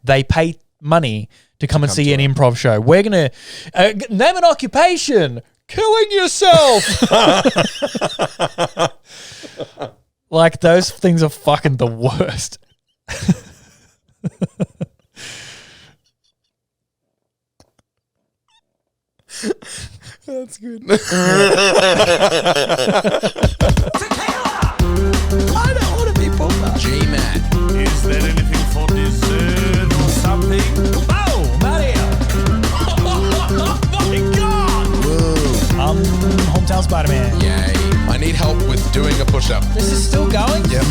they pay money to come and see an improv show. We're going to name an occupation, killing yourself. Like, those things are fucking the worst. That's good. I don't want to be Pooper. GMat. Is there anything for dessert or something? Oh, Mario! Oh my God! Whoa. I'm hometown Spider-Man. Yay. I need help with doing a push-up. This is still going? Yep.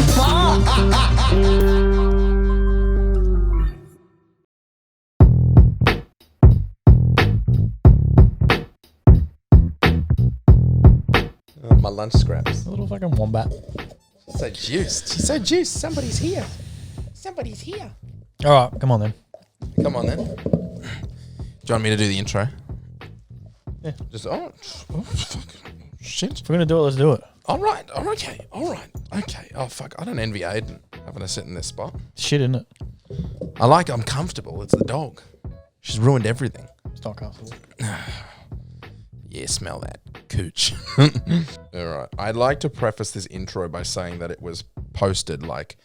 My lunch scraps. A little fucking wombat. She's so juiced. She's so juiced. Somebody's here. Somebody's here. All right, come on then. Come on then. Do you want me to do the intro? Yeah. Just fuck. Shit. If we're going to do it, let's do it. All right. Okay. Oh fuck. I don't envy Aiden having to sit in this spot. Shit, isn't it? I'm comfortable. It's the dog. She's ruined everything. It's not comfortable. Yeah, smell that cooch. All right. I'd like to preface this intro by saying that it was posted like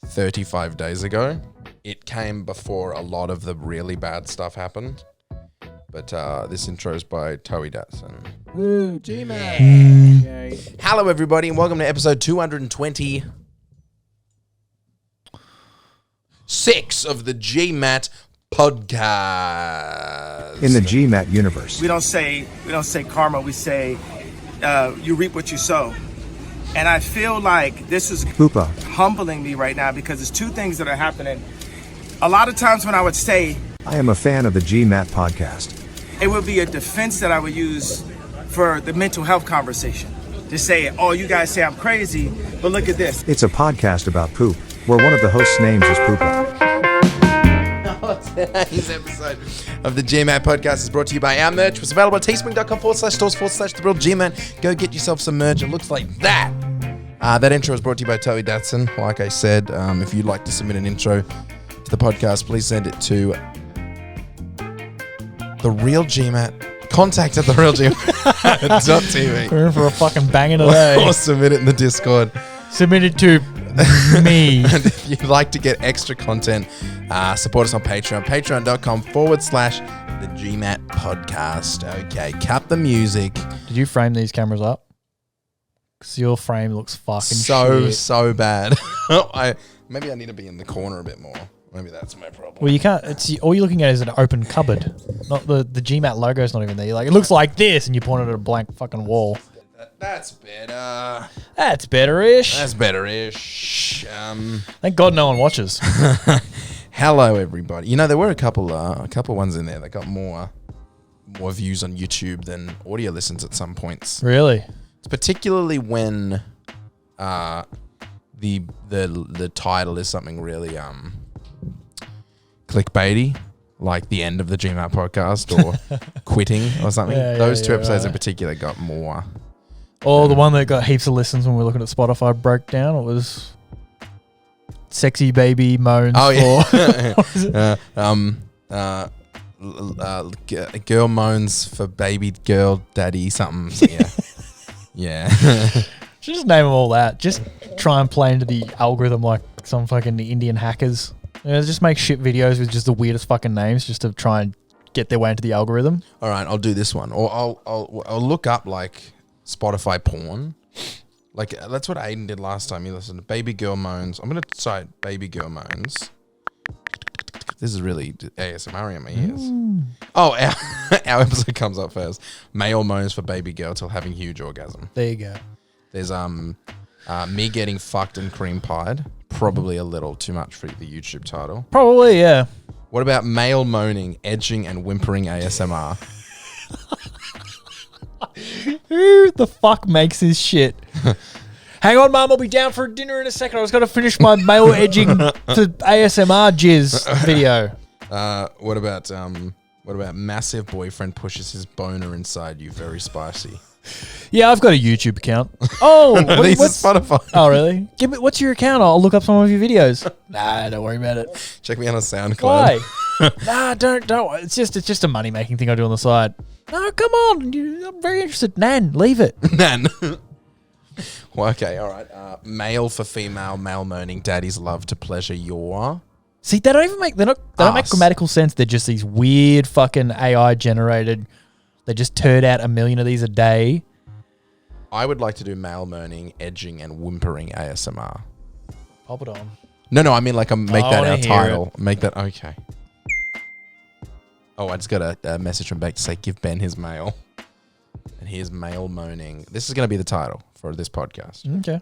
35 days ago. It came before a lot of the really bad stuff happened. But this intro is by Towie Datsun. Woo, GMat. Yeah. Hello, everybody, and welcome to episode 226 of the GMat podcast. In the GMat universe. We don't say karma. We say you reap what you sow. And I feel like this is Poopa. humbling me right now because there's two things that are happening. A lot of times when I would say I am a fan of the GMat podcast. it would be a defense that I would use for the mental health conversation. To say, oh, you guys say I'm crazy, but look at this. It's a podcast about poop, where one of the hosts' names is Poopa. Today's episode of the GMat podcast is brought to you by our merch, which is available at teespring.com/stores/therealgmat. Go get yourself some merch. It looks like that. That intro is brought to you by Towie Datsun. Like I said, if you'd like to submit an intro to the podcast, please send it to the Real GMat. Contact at therealgmat.tv. We're in for a fucking banger today. Or submit it in the Discord. Submit it to me. And if you'd like to get extra content, support us on Patreon. Patreon.com/the GMat podcast. Okay, cut the music. Did you frame these cameras up? Because your frame looks fucking shit. So bad. Maybe I need to be in the corner a bit more. Maybe that's my problem. Well, you can't. It's all you're looking at is an open cupboard. Not the GMat logo's not even there. You're like, it looks like this, and you point it at a blank fucking wall. That's better. That's better-ish. That's better-ish. Thank God no one watches. Hello, everybody. You know, there were a couple ones in there that got more views on YouTube than audio listens at some points. Really? It's particularly when the title is something really clickbaity, like the end of the GMat podcast or quitting or something. Those two episodes in particular got more. Oh, the one that got heaps of listens when we were looking at Spotify broke down. It was Sexy Baby Moans. Oh, yeah. For Girl moans for baby girl daddy something. Yeah. Yeah. Should just name them all that. Just try and play into the algorithm like some fucking Indian hackers. Just make shit videos with just the weirdest fucking names just to try and get their way into the algorithm. All right, I'll do this one. Or I'll look up like Spotify porn. Like that's what Aiden did last time. He listened to Baby Girl Moans. I'm going to cite Baby Girl Moans. This is really ASMR in my ears. Oh, our episode comes up first. Male moans for baby girl till having huge orgasm. There you go. There's me getting fucked and cream pied. Probably a little too much for the YouTube title. Probably, yeah. What about male moaning, edging, and whimpering ASMR? Who the fuck makes this shit? Hang on, Mum, I'll be down for dinner in a second. I was going to finish my male edging to ASMR jizz video. What about massive boyfriend pushes his boner inside you, very spicy? Yeah, I've got a YouTube account. Oh, No, these are Spotify. Oh, really? Give me, what's your account? I'll look up some of your videos. Nah, don't worry about it. Check me out on SoundCloud. Why? Nah, don't. It's just a money making thing I do on the side. No, come on. I'm very interested. Nan, leave it. Nan. Well, okay, all right. Male for female, male moaning. Daddies love to pleasure your. See, they don't even make. They don't make Us. grammatical sense. They're just these weird fucking AI generated. They just turn out a million of these a day. I would like to do male moaning, edging, and whimpering ASMR. Pop it on. No, I mean like make I that wanna our hear title. Make that okay. Oh, I just got a message from Beck to say give Ben his mail. And here's male moaning. This is going to be the title for this podcast. Okay.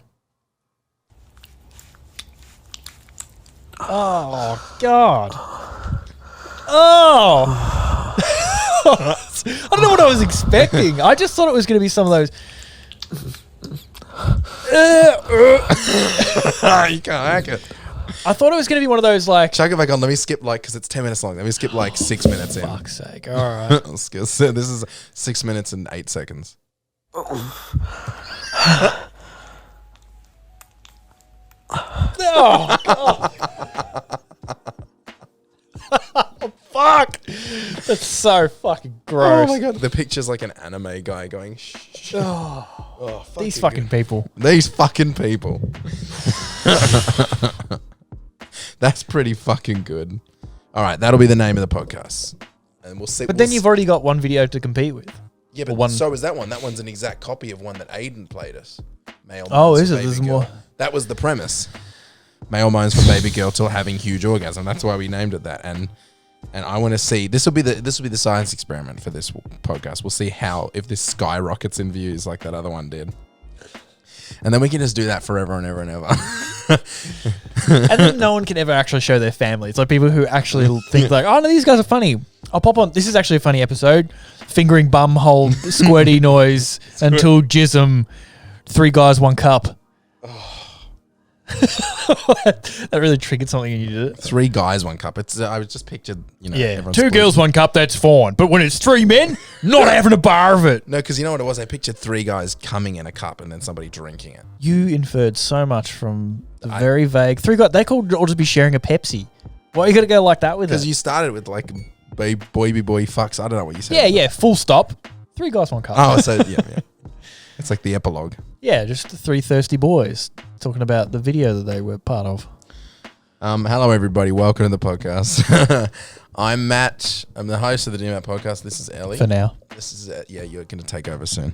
Oh God. Oh. I don't know what I was expecting. I just thought it was going to be some of those. You can't hack it. I thought it was going to be one of those like. Chuck it back on. Let me skip because it's 10 minutes long. Let me skip 6 minutes in. Fuck's sake! All right. I'll skip. So this is 6 minutes and 8 seconds. Oh God. Fuck! That's so fucking gross. Oh my God! The picture's like an anime guy going. Shh. Oh, These fucking people. These fucking people. That's pretty fucking good. All right, that'll be the name of the podcast, and we'll see. But then you've already got one video to compete with. Yeah, but one- so is that one. That one's an exact copy of one that Aiden played us. Male Oh, moans is for it? baby There's girl. more. That was the premise. Male moans for baby girl till having huge orgasm. That's why we named it that. And I want to see this will be the science experiment for this podcast. We'll see if this skyrockets in views like that other one did. And then we can just do that forever and ever and ever. And then no one can ever actually show their family. It's like people who actually think like, oh no, these guys are funny. I'll pop on. This is actually a funny episode. Fingering bum hole, squirty noise until jism. 3 guys, 1 cup. That really triggered something and you did it. 3 guys, 1 cup. It's I was just pictured, Yeah, everyone 2 splitting. girls, 1 cup. That's fine. But when it's 3 men, not having a bar of it. No, because you know what it was? I pictured 3 guys coming in a cup and then somebody drinking it. You inferred so much from the very vague 3 guys. They could all just be sharing a Pepsi. Why you got to go like that with it? Because you started with like boy fucks. I don't know what you said. Yeah. Full stop. 3 guys, 1 cup. Oh, so yeah. It's like the epilogue. Yeah, just 3 thirsty boys talking about the video that they were part of. Hello, everybody. Welcome to the podcast. I'm Matt. I'm the host of the GMat podcast. This is Ellie. For now. This is you're going to take over soon.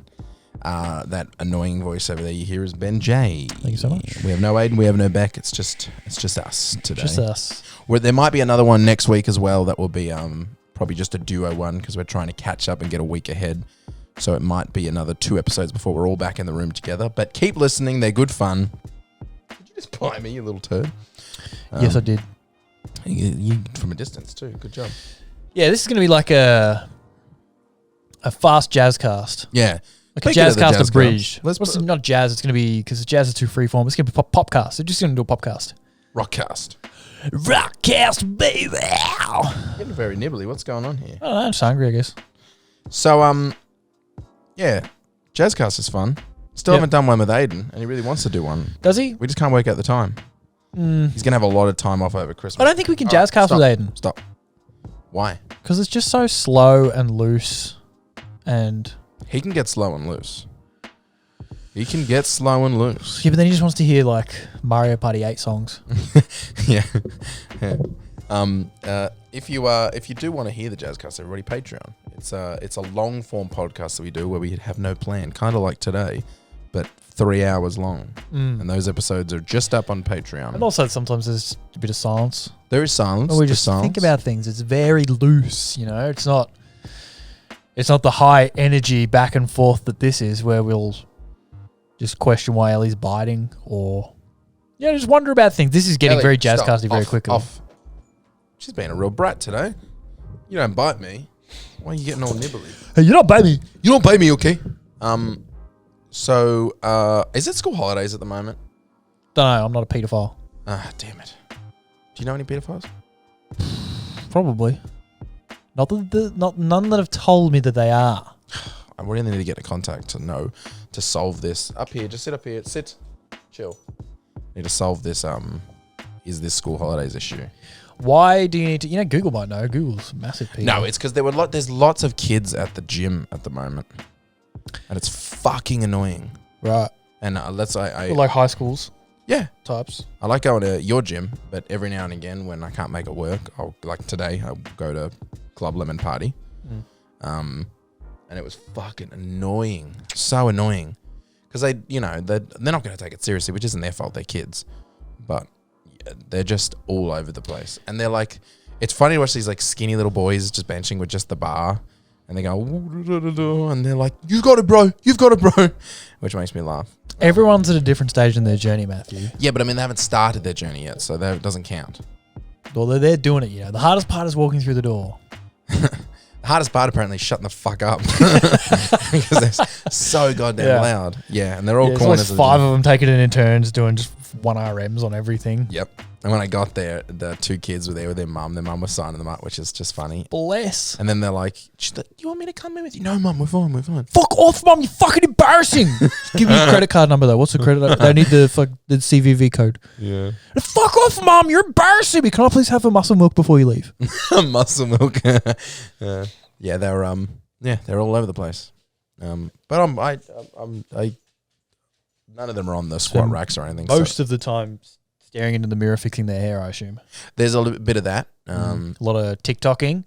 That annoying voice over there you hear is Ben J. Thank you so much. We have no Aiden. We have no Beck. It's just us today. Just us. There might be another one next week as well. That will be probably just a duo one because we're trying to catch up and get a week ahead. So it might be another 2 episodes before we're all back in the room together. But keep listening. They're good fun. Did you just buy me, you little turd? Yes, I did. You from a distance too. Good job. Yeah, this is going to be like a fast jazz cast. Yeah. Like Speaking a of jazz the cast jazz abridged. club, let's put- Not jazz, it's going to be, because jazz is too freeform, it's going to be popcast. They're just going to do a popcast. Rockcast. Rockcast, baby! Getting very nibbly. What's going on here? I don't know, I'm just hungry, I guess. So, yeah, Jazzcast is fun. Still haven't done one with Aiden, and he really wants to do one. Does he? We just can't work out the time. He's going to have a lot of time off over Christmas. I don't think we can All right, jazzcast stop. with Aiden. Stop. Why? Because it's just so slow and loose. And He can get slow and loose. He can get slow and loose. yeah, but then he just wants to hear like Mario Party 8 songs. Yeah. If you do want to hear the Jazzcast, everybody, Patreon. It's a long form podcast that we do where we have no plan, kind of like today, but 3 hours long. And those episodes are just up on Patreon. And also sometimes there's a bit of silence. There is silence. Or we There's just silence. think about things. It's very loose, you know. It's not the high energy back and forth that this is, where we'll just question why Ellie's biting or just wonder about things. This is getting Ellie, very stop. jazzcasty very Off, quickly. Off. She's being a real brat today. You don't bite me. Why are you getting all nibbly? Hey, you're not baby. You don't bite me, okay? So, is it school holidays at the moment? Don't know. I'm not a paedophile. Ah, damn it. Do you know any pedophiles? Probably. None that have told me that they are. I really need to get in contact to solve this. Up here, just sit up here. Sit. Chill. Need to solve this, is this school holidays issue. Why do you need to? Google might know. Google's massive PR. No, it's because there's lots of kids at the gym at the moment. And it's fucking annoying. Right. And Like high schools yeah. types. I like going to your gym, but every now and again when I can't make it work, like today, I'll go to Club Lemon Party. And it was fucking annoying. So annoying. Because they're not going to take it seriously, which isn't their fault. They're kids. But yeah, they're just all over the place. And they're like, it's funny to watch these like skinny little boys just benching with just the bar. And they go, and they're like, you've got it, bro. You've got it, bro. Which makes me laugh. Everyone's at a different stage in their journey, Matthew. Yeah, but I mean, they haven't started their journey yet, so that doesn't count. Well, they're doing it, The hardest part is walking through the door. The hardest part apparently is shutting the fuck up because they're so goddamn loud. Yeah, and they're all corners. There's 5 of them taking it in turns, doing just 1 RMs on everything. Yep. And when I got there, the 2 kids were there with their mum. Their mum was signing them up, which is just funny. Bless. And then they're like, you want me to come in with you? No, mum, we're fine, we're fine. Fuck off, Mum, you're fucking embarrassing. Give me your credit card number, though. What's the credit? They need the CVV code. Yeah. Fuck off, Mum, you're embarrassing me. Can I please have a muscle milk before you leave? Muscle milk. Yeah, they're all over the place. But none of them are on the squat racks or anything. Most of the time, staring into the mirror, fixing their hair, I assume. There's a little bit of that. A lot of TikToking.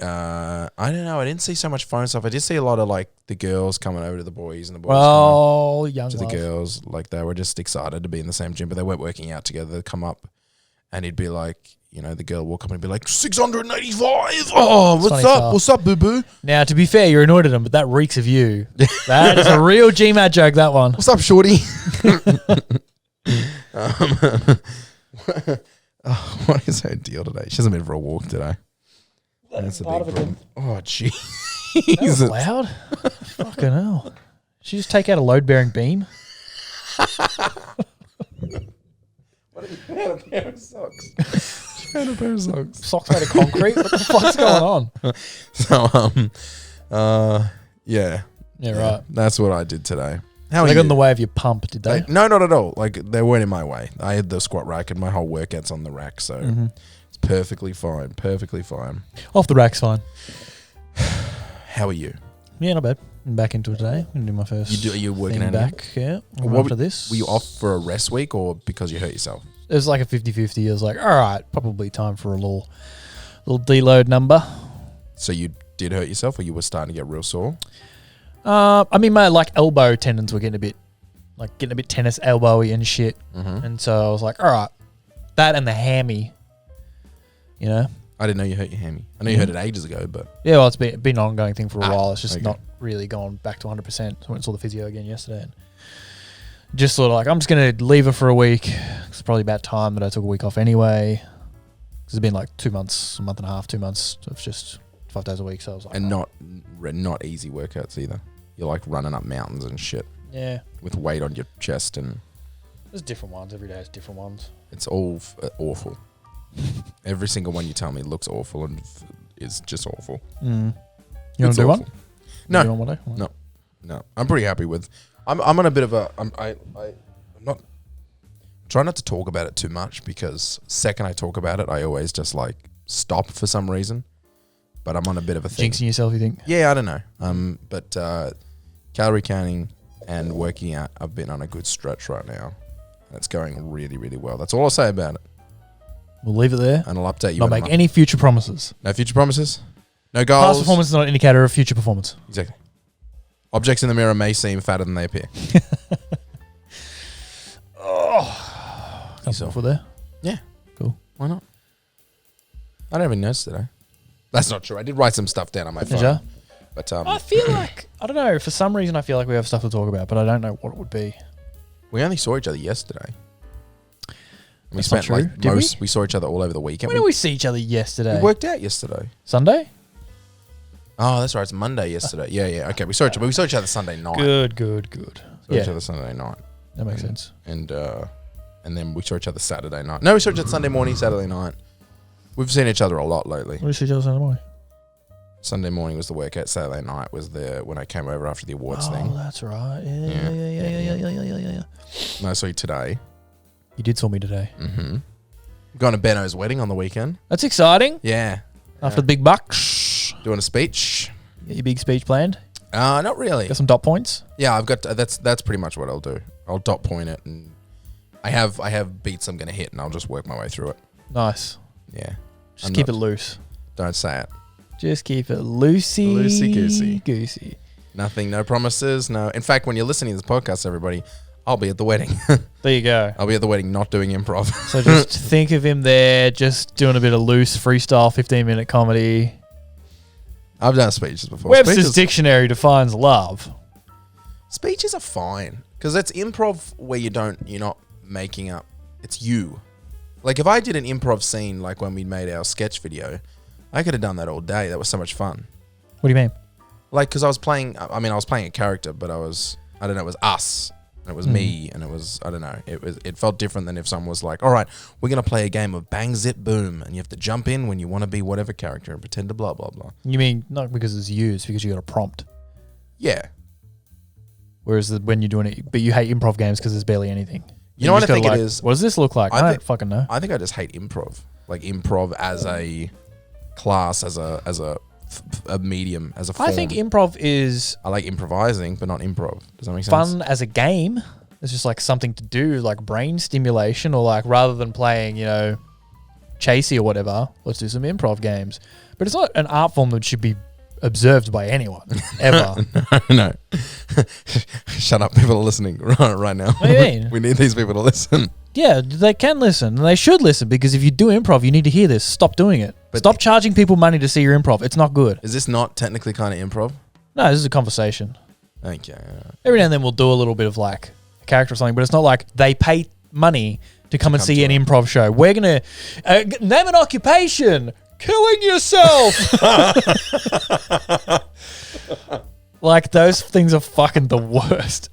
I don't know. I didn't see so much phone stuff. I did see a lot of like the girls coming over to the boys and the boys coming young to the girls. Like they were just excited to be in the same gym, but they weren't working out together. They'd come up and he'd be like, the girl will come and be like, 685. Oh, what's up? What's up, boo-boo? Now, to be fair, you're annoyed at him, but that reeks of you. That is a real GMat joke, that one. What's up, shorty? What is her deal today? She hasn't been for a walk today. That's a big problem. Oh, jeez. That was loud. Fucking hell. She just take out a load-bearing beam? What have you found? A pair of socks. She found a pair of socks. Socks made of concrete? What the fuck's going on? So, yeah. Yeah, right. That's what I did today. How They are got you? in the way of your pump, did they? No, not at all. Like, they weren't in my way. I had the squat rack and my whole workout's on the rack, so it's perfectly fine. Perfectly fine. Off the rack's fine. How are you? Yeah, not bad. I'm back into it today. I'm going to do my first Are you working thing out back. Yeah. After this. Were you off for a rest week or because you hurt yourself? It was like a 50-50. I was like, all right, probably time for a little deload number. So you did hurt yourself or you were starting to get real sore? I mean, my elbow tendons were getting a bit tennis elbowy and shit. And so I was like, all right, that and the hammy, I didn't know you hurt your hammy. I know you hurt it ages ago, but yeah, well, it's been an ongoing thing for a while. It's just not really gone back to 100%. So I went and saw the physio again yesterday and just sort of like, I'm just going to leave it for a week. It's probably about time that I took a week off anyway. Because it's been like 2 months, a month and a half, 2 months of just 5 days a week. So I was like, and not easy workouts either. You're like running up mountains and shit. Yeah. With weight on your chest and there's different ones. Every day is different ones. it's all awful. Every single one you tell me looks awful and is just awful. You want to do one? No. Do one day? No. I'm pretty happy with. I'm on a bit of a. I'm not. Try not to talk about it too much because second I talk about it, I always just like stop for some reason. But I'm on a bit of a thing. Jinxing yourself, you think? Yeah, I don't know. But calorie counting and working out, I've been on a good stretch right now. And it's going really, really well. That's all I'll say about it. We'll leave it there. And I'll update you. Not make any future promises. No future promises? No goals? Past performance is not an indicator of future performance. Exactly. Objects in the mirror may seem fatter than they appear. Comfortable there? Yeah. Cool. Why not? I don't even notice today. That's not true. I did write some stuff down on my phone. Did ya? But I feel like, I don't know, for some reason I feel like we have stuff to talk about, but I don't know what it would be. we only saw each other yesterday. We That's spent not true. like Did most. We saw each other all over the weekend. When did we see each other yesterday? We worked out yesterday. Sunday? Oh, that's right. It's Monday yesterday. Yeah. Okay, we saw each other Sunday night. Good. Saw each other Sunday night. That makes sense. And then we saw each other Saturday night. No, we saw each other Sunday morning, Saturday night. We've seen each other a lot lately. When did we see each other Sunday morning? Sunday morning was the workout. Saturday night was when I came over after the awards Oh, thing. that's right. Yeah. No, I saw you today. You did saw me today. Mm-hmm. Going to Benno's wedding on the weekend. That's exciting. Yeah. After the big bucks. Doing a speech. Get your big speech planned. Not really. Got some dot points. Yeah, I've got that's pretty much what I'll do. I'll dot point it, and I have beats I'm gonna hit, and I'll just work my way through it. Nice. Yeah. Just keep it loose. Don't say it. Just keep it loosey goosey. Nothing, no promises, no. In fact, when you're listening to this podcast, everybody, I'll be at the wedding. There you go. I'll be at the wedding, not doing improv. So just think of him there, just doing a bit of loose freestyle 15-minute comedy. I've done speeches before. Webster's dictionary defines love. Speeches are fine because it's improv where you're not making up. It's you. Like if I did an improv scene like when we made our sketch video, I could have done that all day. That was so much fun. What do you mean? Like because I was playing a character, but I don't know, it was us. And it was me, and it was, I don't know, it felt different than if someone was like, all right, we're going to play a game of bang, zip, boom, and you have to jump in when you want to be whatever character and pretend to blah, blah, blah. You mean not because it's you, it's because you got a prompt. Yeah. Whereas when you're doing it, but you hate improv games because there's barely anything. You know what I think it is? What does this look like? I don't fucking know. I think I just hate improv. Like improv as a class, as a medium, as a form. I think improv is I like improvising, but not improv. Does that make sense? fun as a game. It's just like something to do, like brain stimulation, or like rather than playing, chasey or whatever, let's do some improv games. But it's not an art form that should be observed by anyone, ever. No. Shut up, people are listening right now. What do you mean? We need these people to listen. Yeah, they can listen, and they should listen, because if you do improv, you need to hear this. Stop doing it. But Stop charging people money to see your improv. It's not good. Is this not technically kind of improv? No, this is a conversation. Okay. Every now and then we'll do a little bit of like a character or something, but it's not like they pay money to come and see an improv show. We're going to name an occupation. Killing yourself. Like those things are fucking the worst.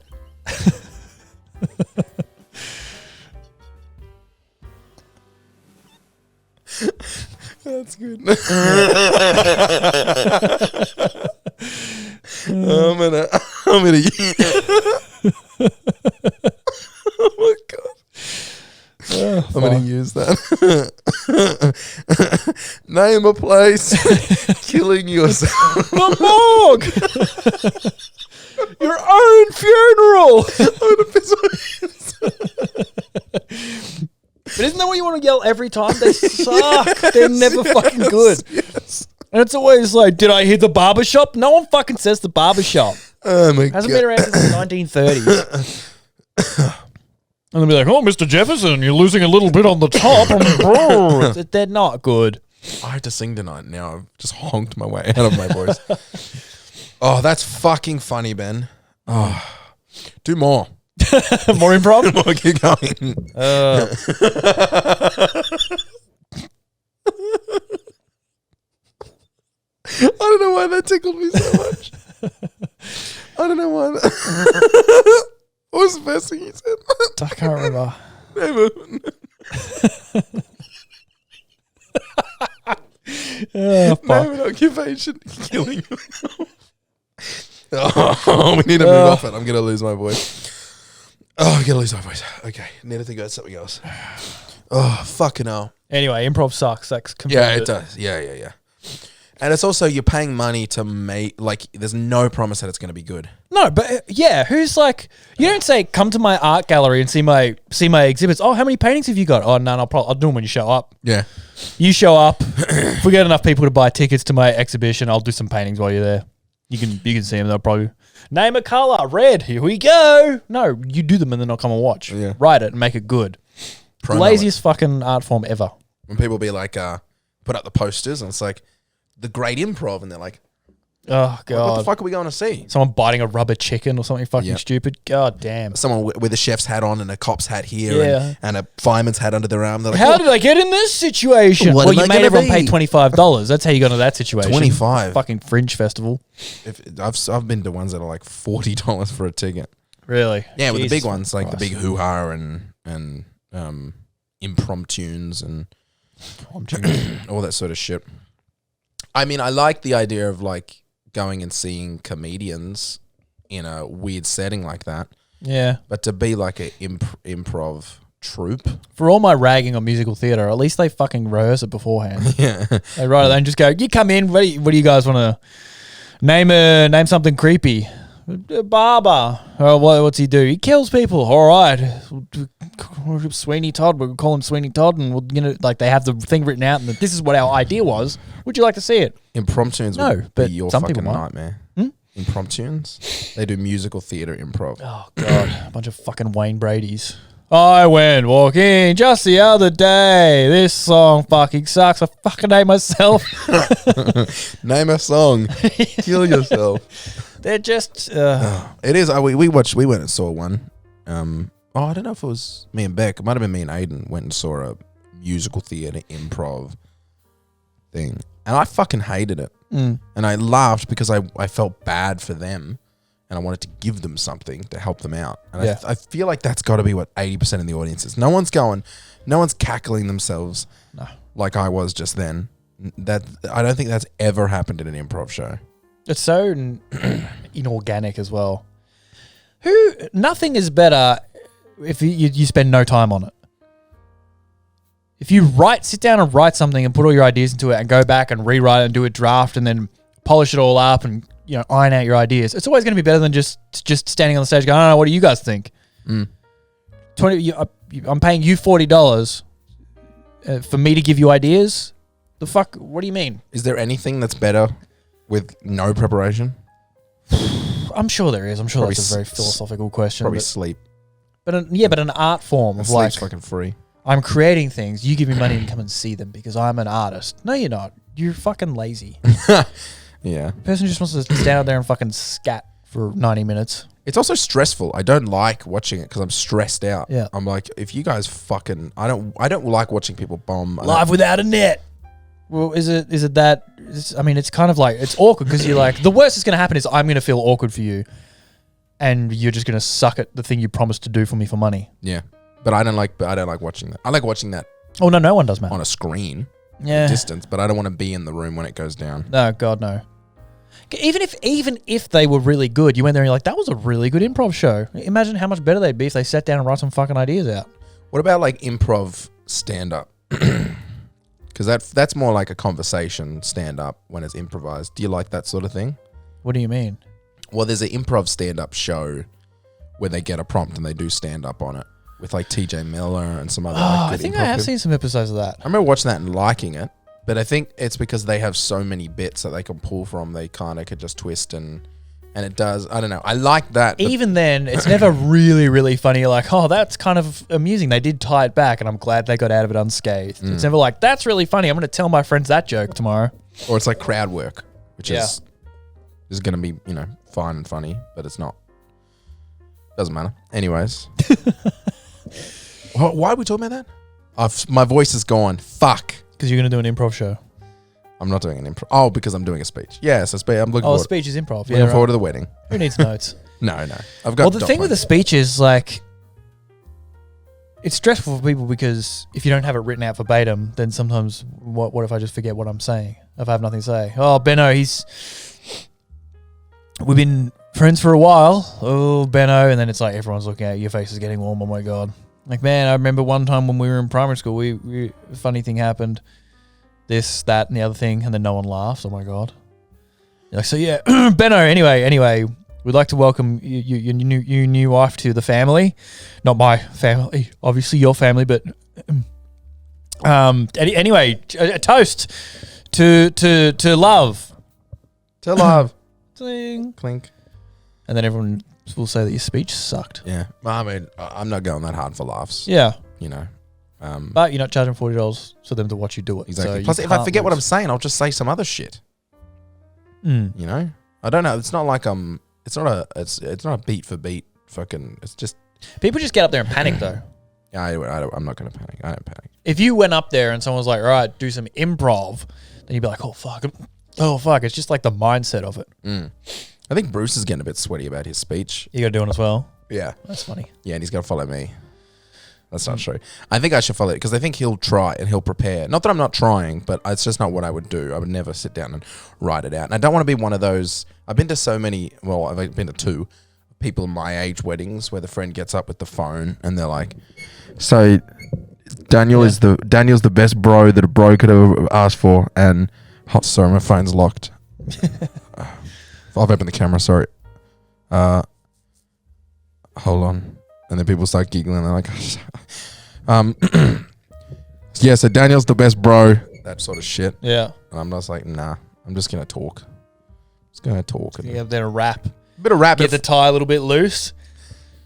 That's good. I'm gonna. Oh my god. I'm gonna use that. Name a place. Killing yourself. The morgue. Your own funeral. I'm gonna piss my pants. But isn't that what you want to yell every time? They suck. They're never fucking good. Yes. And it's always like, did I hear the barbershop? No one fucking says the barbershop. Oh my god. Hasn't been around since the 1930s. And they'll be like, oh, Mr. Jefferson, you're losing a little bit on the top. They're not good. I had to sing tonight. Now I've just honked my way out of my voice. Oh, that's fucking funny, Ben. Oh, do more. More improv? More, keep going. I don't know why that tickled me so much. I don't know why. What was the first thing you said? I can't remember. Name an occupation. Killing yourself. Oh, we need to move off it. I'm going to lose my voice. Oh, I'm going to lose my voice. Okay, need to think about something else. Oh, fucking hell. Anyway, improv sucks. That's Yeah, it does. Yeah. And it's also, you're paying money to make, like, there's no promise that it's going to be good. No, but yeah, who's like, you don't say, come to my art gallery and see my exhibits. Oh, how many paintings have you got? Oh, no, I'll do them when you show up. Yeah. You show up. If we get enough people to buy tickets to my exhibition, I'll do some paintings while you're there. You can see them. They'll probably name a color, red. Here we go. No, you do them and then I'll come and watch. Yeah. Write it and make it good. Laziest fucking art form ever. When people be like, put up the posters and it's like, the great improv, and they're like, oh god, what the fuck are we going to see? Someone biting a rubber chicken or something fucking stupid. God damn. Someone with a chef's hat on and a cop's hat here and a fireman's hat under their arm. They're like, how did I get in this situation? What Well, am you I made gonna everyone pay be? $25. That's how you got into that situation. 25. Fucking fringe festival. I've been to ones that are like $40 for a ticket. Really? Yeah, with the Jesus big ones, like the Christ. big hoo-ha and impromptunes and all that sort of shit. I mean, I like the idea of like going and seeing comedians in a weird setting like that. Yeah. But to be like a improv troupe. For all my ragging on musical theatre, at least they fucking rehearse it beforehand. Yeah. They write it and just go, you come in, what do you guys want to name something creepy? Barber. Oh, what's he do? He kills people. All right. Sweeney Todd. We'll call him Sweeney Todd, and like they have the thing written out, and this is what our idea was. Would you like to see it? Impromptunes No, would but be your some fucking people might. nightmare. Impromptunes. They do musical theatre improv. Oh god, a bunch of fucking Wayne Brady's. I went walking just the other day. This song fucking sucks. I fucking hate myself. Name a song. Kill yourself. They're just. It is. We went and saw one. I don't know if it was me and Beck. It might have been me and Aiden went and saw a musical theatre improv thing, and I fucking hated it. And I laughed because I felt bad for them, and I wanted to give them something to help them out. And Yeah. I feel like that's got to be what 80% of the audience is. No one's cackling themselves like I was just then. That I don't think that's ever happened in an improv show. It's so inorganic as well. Nothing is better if you spend no time on it. If you sit down and write something and put all your ideas into it and go back and rewrite it and do a draft and then polish it all up and iron out your ideas, it's always going to be better than just standing on the stage going, I don't know, what do you guys think? I'm paying you $40 for me to give you ideas? The fuck? What do you mean? Is there anything that's better with no preparation? I'm sure there is. I'm sure Probably that's a very philosophical question. Probably but, sleep. but an art form of Sleep's like, fucking free. I'm creating things. You give me money and come and see them because I'm an artist. No, you're not. You're fucking lazy. Yeah. The person who just wants to stand out there and fucking scat for 90 minutes. It's also stressful. I don't like watching it because I'm stressed out. Yeah. I'm like, if you guys fucking, I don't like watching people bomb. Live without a net. Well, is it that? It's kind of like, it's awkward because you're like, the worst that's going to happen is I'm going to feel awkward for you and you're just going to suck at the thing you promised to do for me for money. Yeah. But I don't like watching that. I like watching that Oh, no one does, man. on a screen, Yeah. distance, but I don't want to be in the room when it goes down. No, God, no. Even if they were really good, you went there and you're like, that was a really good improv show. Imagine how much better they'd be if they sat down and write some fucking ideas out. What about like improv stand-up? Because that's more like a conversation stand-up when it's improvised. Do you like that sort of thing? What do you mean? Well, there's an improv stand-up show where they get a prompt and they do stand-up on it with like TJ Miller and some other. I think I have seen some episodes of that. I remember watching that and liking it, but I think it's because they have so many bits that they can pull from. They kind of could just twist and it does. I don't know. I like that. Even then, it's never really, really funny. You're like, oh, that's kind of amusing. They did tie it back, and I'm glad they got out of it unscathed. It's never like, that's really funny. I'm going to tell my friends that joke tomorrow. Or it's like crowd work, which Yeah. is going to be, fine and funny, but it's not. Doesn't matter. Anyways. Why are we talking about that? My voice is gone. Fuck. Because you're going to do an improv show. I'm not doing an improv. Oh, because I'm doing a speech. Yes, I'm looking Oh, a forward. speech is improv. Looking forward to the wedding. Who needs notes? No. I've got. Well, the thing with the speech is like, it's stressful for people because if you don't have it written out verbatim, then sometimes what if I just forget what I'm saying? If I have nothing to say. Oh, Benno, we've been friends for a while. Oh, Benno. And then it's like everyone's looking at you, your face is getting warm. Oh my God. Like, man, I remember one time when we were in primary school, a funny thing happened. This, that, and the other thing, and then no one laughs. Oh my God. You're like, so yeah, Benno, anyway, we'd like to welcome your new wife to the family. Not my family, obviously your family, but anyway, a toast to love. To love. Ding. Clink. And then everyone will say that your speech sucked. Yeah. I mean, I'm not going that hard for laughs. Yeah. But you're not charging $40 for them to watch you do it. Exactly. So Plus, you if I can't forget what I'm lose. saying, I'll just say some other shit. Mm. I don't know. It's not like it's not a beat for beat fucking. It's just. People just get up there and panic though. Yeah, I'm not going to panic. I don't panic. If you went up there and someone was like, all right, do some improv, then you'd be like, oh, fuck. It's just like the mindset of it. I think Bruce is getting a bit sweaty about his speech. You got to do it as well. Yeah. That's funny. Yeah, and he's going to follow me. That's not true. I think I should follow it because I think he'll try and he'll prepare. Not that I'm not trying, but it's just not what I would do. I would never sit down and write it out. And I don't want to be one of those. I've been to so many. Well, I've been to 2 people my age weddings where the friend gets up with the phone and they're like, "So Daniel's the best bro that a bro could ever ask for." And sorry, my phone's locked. I've opened the camera. Sorry. Hold on. And then people start giggling. They're like, yeah, so Daniel's the best bro. That sort of shit. Yeah. And I'm just like, nah, I'm just going to talk. Just going to talk. You have then a rap. Bit of rap. Get the tie a little bit loose.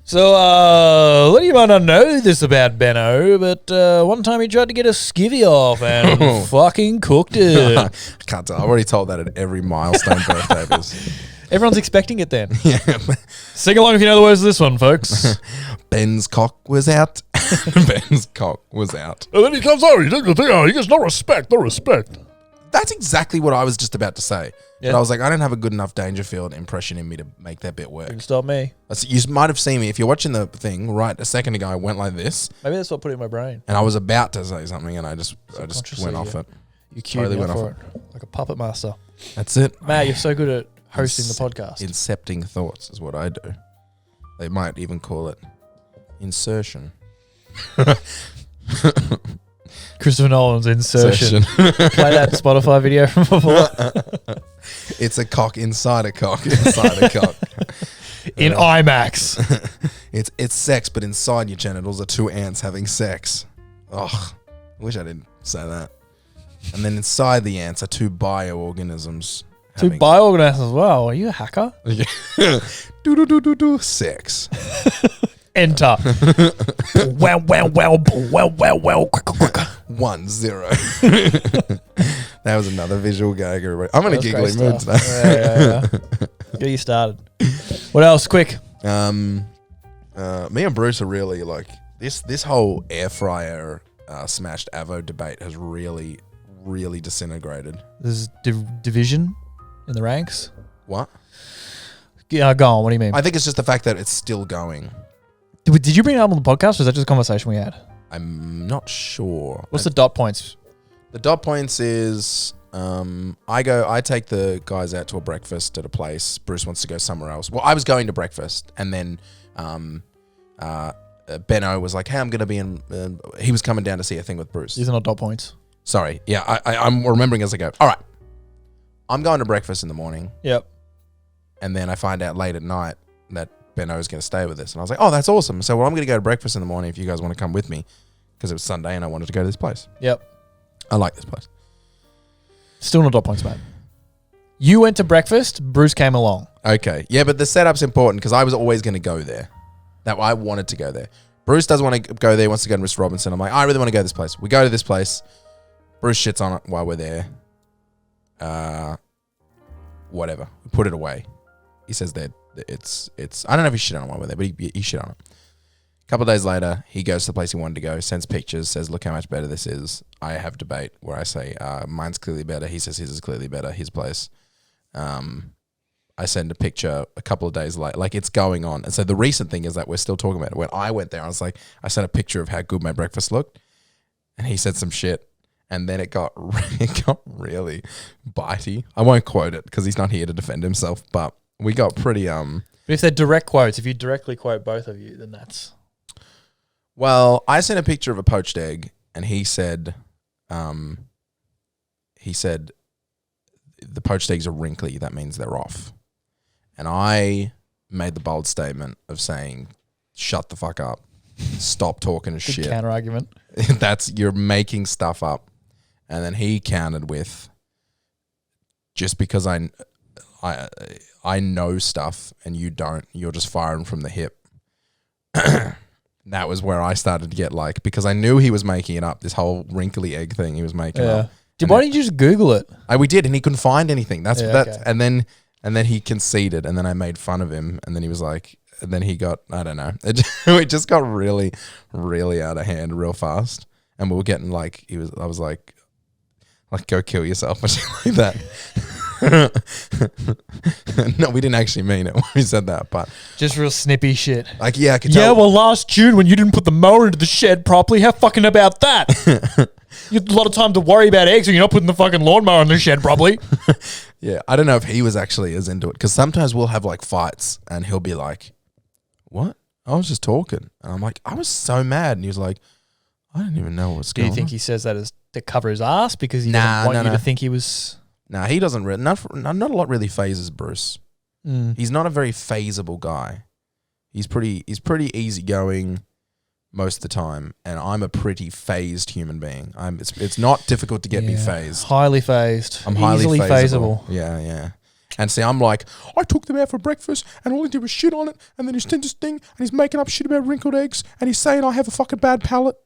So, what you might not know this about Benno, but one time he tried to get a skivvy off and fucking cooked it. I can't tell. I've already told that at every milestone birthday. Everyone's expecting it then. Yeah. Sing along if you know the words of this one, folks. Ben's cock was out. Ben's cock was out. And then he comes over, he does the thing, he gets no respect, no respect. That's exactly what I was just about to say. Yeah. But I was like, I don't have a good enough Dangerfield impression in me to make that bit work. You can stop me. You might have seen me. If you're watching the thing, right a second ago, I went like this. Maybe that's what put it in my brain. And I was about to say something, and I just went off it. You cued Totally me went up for off it. Like a puppet master. That's it. Matt, you're so good at hosting the podcast. Incepting thoughts is what I do. They might even call it insertion. Christopher Nolan's insertion. Play that Spotify video from before. It's a cock inside a cock inside a cock. In IMAX. It's sex, but inside your genitals are 2 ants having sex. Ugh. I wish I didn't say that. And then inside the ants are 2 bioorganisms. 2 bioorganisms as well. Are you a hacker? Do sex. Enter. well. 1-0. That was another visual gag, everybody. I'm in a giggly mood today. Yeah. Get you started. What else? Quick. Me and Bruce are really like this whole air fryer smashed Avo debate has really disintegrated. There's division in the ranks. What? Go on. What do you mean? I think it's just the fact that it's still going. Did you bring it up on the podcast, or was that just a conversation we had? I'm not sure. What's the dot points? The dot points is I take the guys out to a breakfast at a place. Bruce wants to go somewhere else. Well, I was going to breakfast, and then Benno was like, "Hey, I'm going to be in." He was coming down to see a thing with Bruce. These are not dot points. Sorry. Yeah, I'm remembering as I go. All right. I'm going to breakfast in the morning. Yep. And then I find out late at night that Benno is going to stay with us. And I was like, oh, that's awesome. So I'm going to go to breakfast in the morning if you guys want to come with me. Because it was Sunday and I wanted to go to this place. Yep. I like this place. Still not dot points, mate. You went to breakfast. Bruce came along. Okay. Yeah, but the setup's important because I was always going to go there. That I wanted to go there. Bruce doesn't want to go there. He wants to go to Miss Robinson. I'm like, I really want to go to this place. We go to this place. Bruce shits on it while we're there. Whatever. We put it away. He says that it's. I don't know if he shit on it while we're there, but he shit on it. A couple of days later, he goes to the place he wanted to go, sends pictures, says, look how much better this is. I have debate where I say, mine's clearly better. He says his is clearly better, his place. I send a picture a couple of days later. Like, it's going on. And so the recent thing is that we're still talking about it. When I went there, I was like, I sent a picture of how good my breakfast looked. And he said some shit. And then it got really bitey. I won't quote it because he's not here to defend himself. But we got pretty... But if they're direct quotes, if you directly quote both of you, then that's... Well, I sent a picture of a poached egg, and he said, the poached eggs are wrinkly. That means they're off. And I made the bold statement of saying, shut the fuck up. Stop talking shit. Counter argument. You're making stuff up. And then he countered with, just because I know stuff and you don't, you're just firing from the hip. That was where I started to get because I knew he was making it up, this whole wrinkly egg thing he was making up. Why didn't you just Google it? We did, and he couldn't find anything. Okay. And then he conceded, and then I made fun of him, and then he was like, and then he got, I don't know, it just got really, really out of hand real fast, and we were getting I was like, go kill yourself or something like that. No, we didn't actually mean it when we said that, but Just real snippy shit. like, yeah, I could Yeah, tell. well, last June when you didn't put the mower into the shed properly, how fucking about that? You had a lot of time to worry about eggs and you're not putting the fucking lawnmower in the shed properly. Yeah, I don't know if he was actually as into it, because sometimes we'll have like fights and he'll be like, "What? I was just talking," and I'm like, "I was so mad," and he was like, "I didn't even know what was Do going you think on." he says that as to cover his ass because he Nah, doesn't want no, you to no. think he was... Nah, he doesn't. Not a lot really phases Bruce. He's not a very phaseable guy. He's pretty easygoing most of the time, and I'm a pretty phased human being. It's not difficult to get me phased. Highly phased. I'm highly Easily phaseable. phaseable. Yeah. And see, I'm like, I took them out for breakfast, and all he did was shit on it, and then he's did this thing, and he's making up shit about wrinkled eggs, and he's saying I have a fucking bad palate,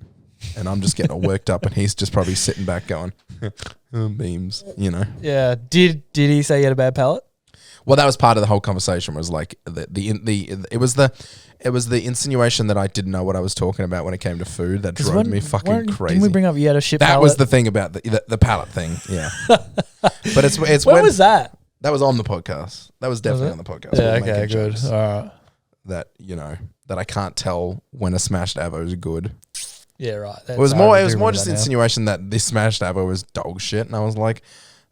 and I'm just getting all worked up, and he's just probably sitting back going, memes, you know. Yeah. Did he say he had a bad palate? Well, that was part of the whole conversation. Was like it was the insinuation that I didn't know what I was talking about when it came to food that drove me fucking crazy. Didn't we bring up you had a shit that palate? was the thing about the palate thing. Yeah, but it's When was that? That was on the podcast. That was definitely on the podcast. Yeah, We were okay, making good. jokes All right. That, you know, that I can't tell when a smashed avo is good. Yeah, right. It was more just insinuation that this smashed avo was dog shit, and I was like,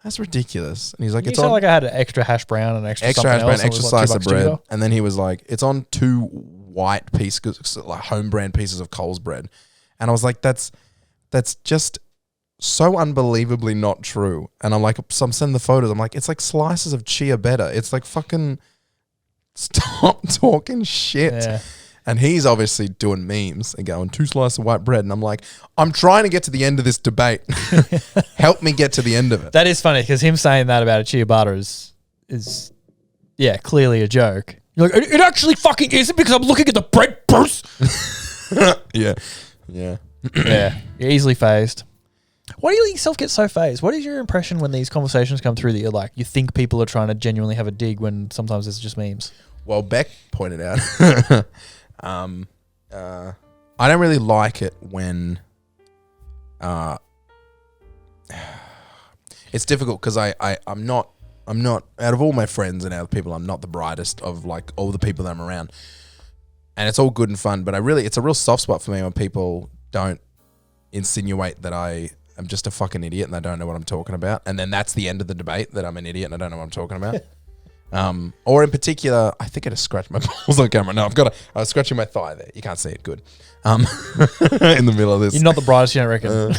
that's ridiculous. And he's like, You it's sound on like I had an extra hash brown and extra extra something hash brown, else, and it extra was like slice of $2 bread, cheaper. and then he was like, it's on 2 white pieces, like home brand pieces of Coles bread, and I was like, that's just so unbelievably not true. And I'm like, so I'm sending the photos. I'm like, it's like slices of chia better. It's like fucking stop talking shit. Yeah. And he's obviously doing memes and going 2 slices of white bread. And I'm like, I'm trying to get to the end of this debate. Help me get to the end of it. That is funny because him saying that about a ciabatta is yeah, clearly a joke. You're like, it actually fucking isn't because I'm looking at the bread, Bruce. Yeah. Yeah, you're easily phased. Why do you let yourself get so phased? What is your impression when these conversations come through that you're like, you think people are trying to genuinely have a dig when sometimes it's just memes? Well, Beck pointed out, I don't really like it when it's difficult because I'm not out of all my friends and other people, I'm not the brightest of like all the people that I'm around, and it's all good and fun. But it's a real soft spot for me when people don't insinuate that I am just a fucking idiot and I don't know what I'm talking about, and then that's the end of the debate, that I'm an idiot and I don't know what I'm talking about. Or in particular, I think I just scratched my balls on camera. No, I was scratching my thigh there. You can't see it good. In the middle of this. You're not the brightest, you don't reckon?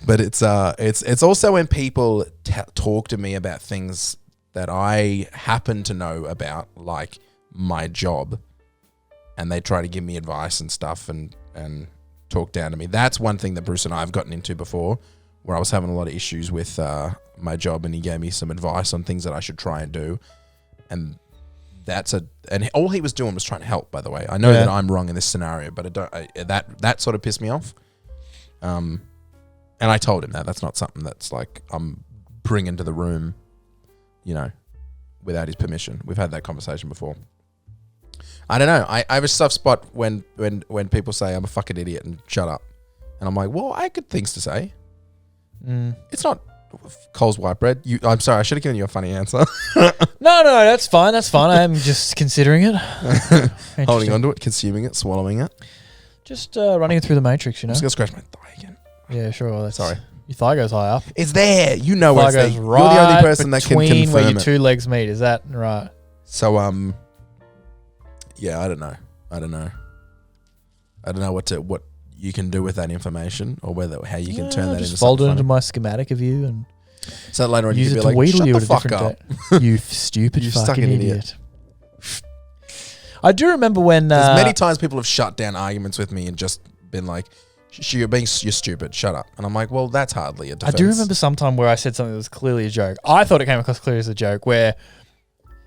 But it's also when people talk to me about things that I happen to know about, like my job, and they try to give me advice and stuff and talk down to me. That's one thing that Bruce and I have gotten into before, where I was having a lot of issues with my job, and he gave me some advice on things that I should try and do, and all he was doing was trying to help. By the way, I know that I'm wrong in this scenario, but that sort of pissed me off. And I told him that's not something that's like I'm bringing to the room, you know, without his permission. We've had that conversation before. I don't know. I have a soft spot when people say I'm a fucking idiot and shut up, and I'm like, well, I got things to say. It's not Coles white bread. I'm sorry, I should have given you a funny answer. No, that's fine. That's fine. I'm just considering it. Holding onto it, consuming it, swallowing it. Just running it through the matrix, you know? I'm just going to scratch my thigh again. Yeah, sure. Sorry. Your thigh goes high up. It's there. You know Thigh it's there. goes You're right the only person that can between where confirm your it. 2 legs meet. Is that right? So, yeah, I don't know. I don't know what you can do with that information, or how you can turn that into just fold it something into funny. my schematic of you and So later on use you it can to be like, wheedle shut you the at a fuck different up. day. You stupid You fucking fucking idiot. I do remember when... There's many times people have shut down arguments with me and just been like, you're stupid, shut up. And I'm like, well, that's hardly a defense. I do remember sometime where I said something that was clearly a joke. I thought it came across clearly as a joke, where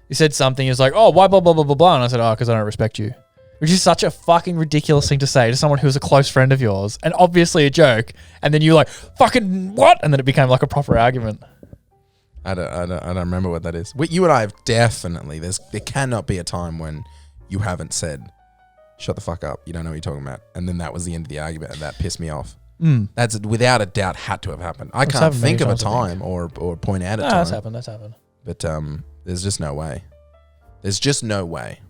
you said something, it's like, oh, why blah, blah, blah, blah, blah. And I said, oh, because I don't respect you. Which is such a fucking ridiculous thing to say to someone who's a close friend of yours, and obviously a joke. And then you're like, fucking what? And then it became like a proper argument. I don't remember what that is. You and I have definitely, there cannot be a time when you haven't said, shut the fuck up, you don't know what you're talking about. And then that was the end of the argument, and that pissed me off. That's without a doubt had to have happened. I can't happened many think of a times, I time or point out a No, time. that's happened. But there's just no way. There's just no way.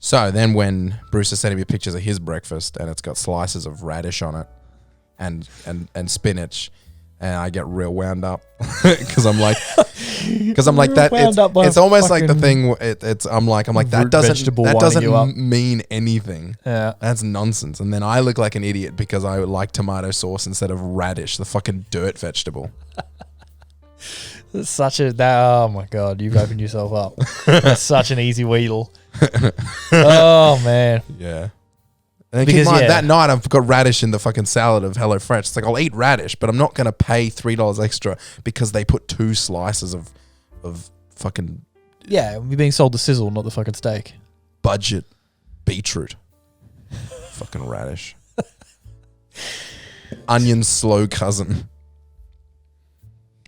So then when Bruce is sending me pictures of his breakfast and it's got slices of radish on it and spinach, and I get real wound up because I'm like that. It's almost like the thing. I'm like that doesn't mean anything. Yeah, that's nonsense. And then I look like an idiot because I like tomato sauce instead of radish, the fucking dirt vegetable. It's oh my God, you've opened yourself up. That's such an easy wheedle. Oh man. Yeah. And keep in mind, that night I've got radish in the fucking salad of HelloFresh. It's like, I'll eat radish, but I'm not going to pay $3 extra because they put 2 slices of fucking... Yeah, you're being sold the sizzle, not the fucking steak. Budget beetroot. Fucking radish. Onion's slow cousin.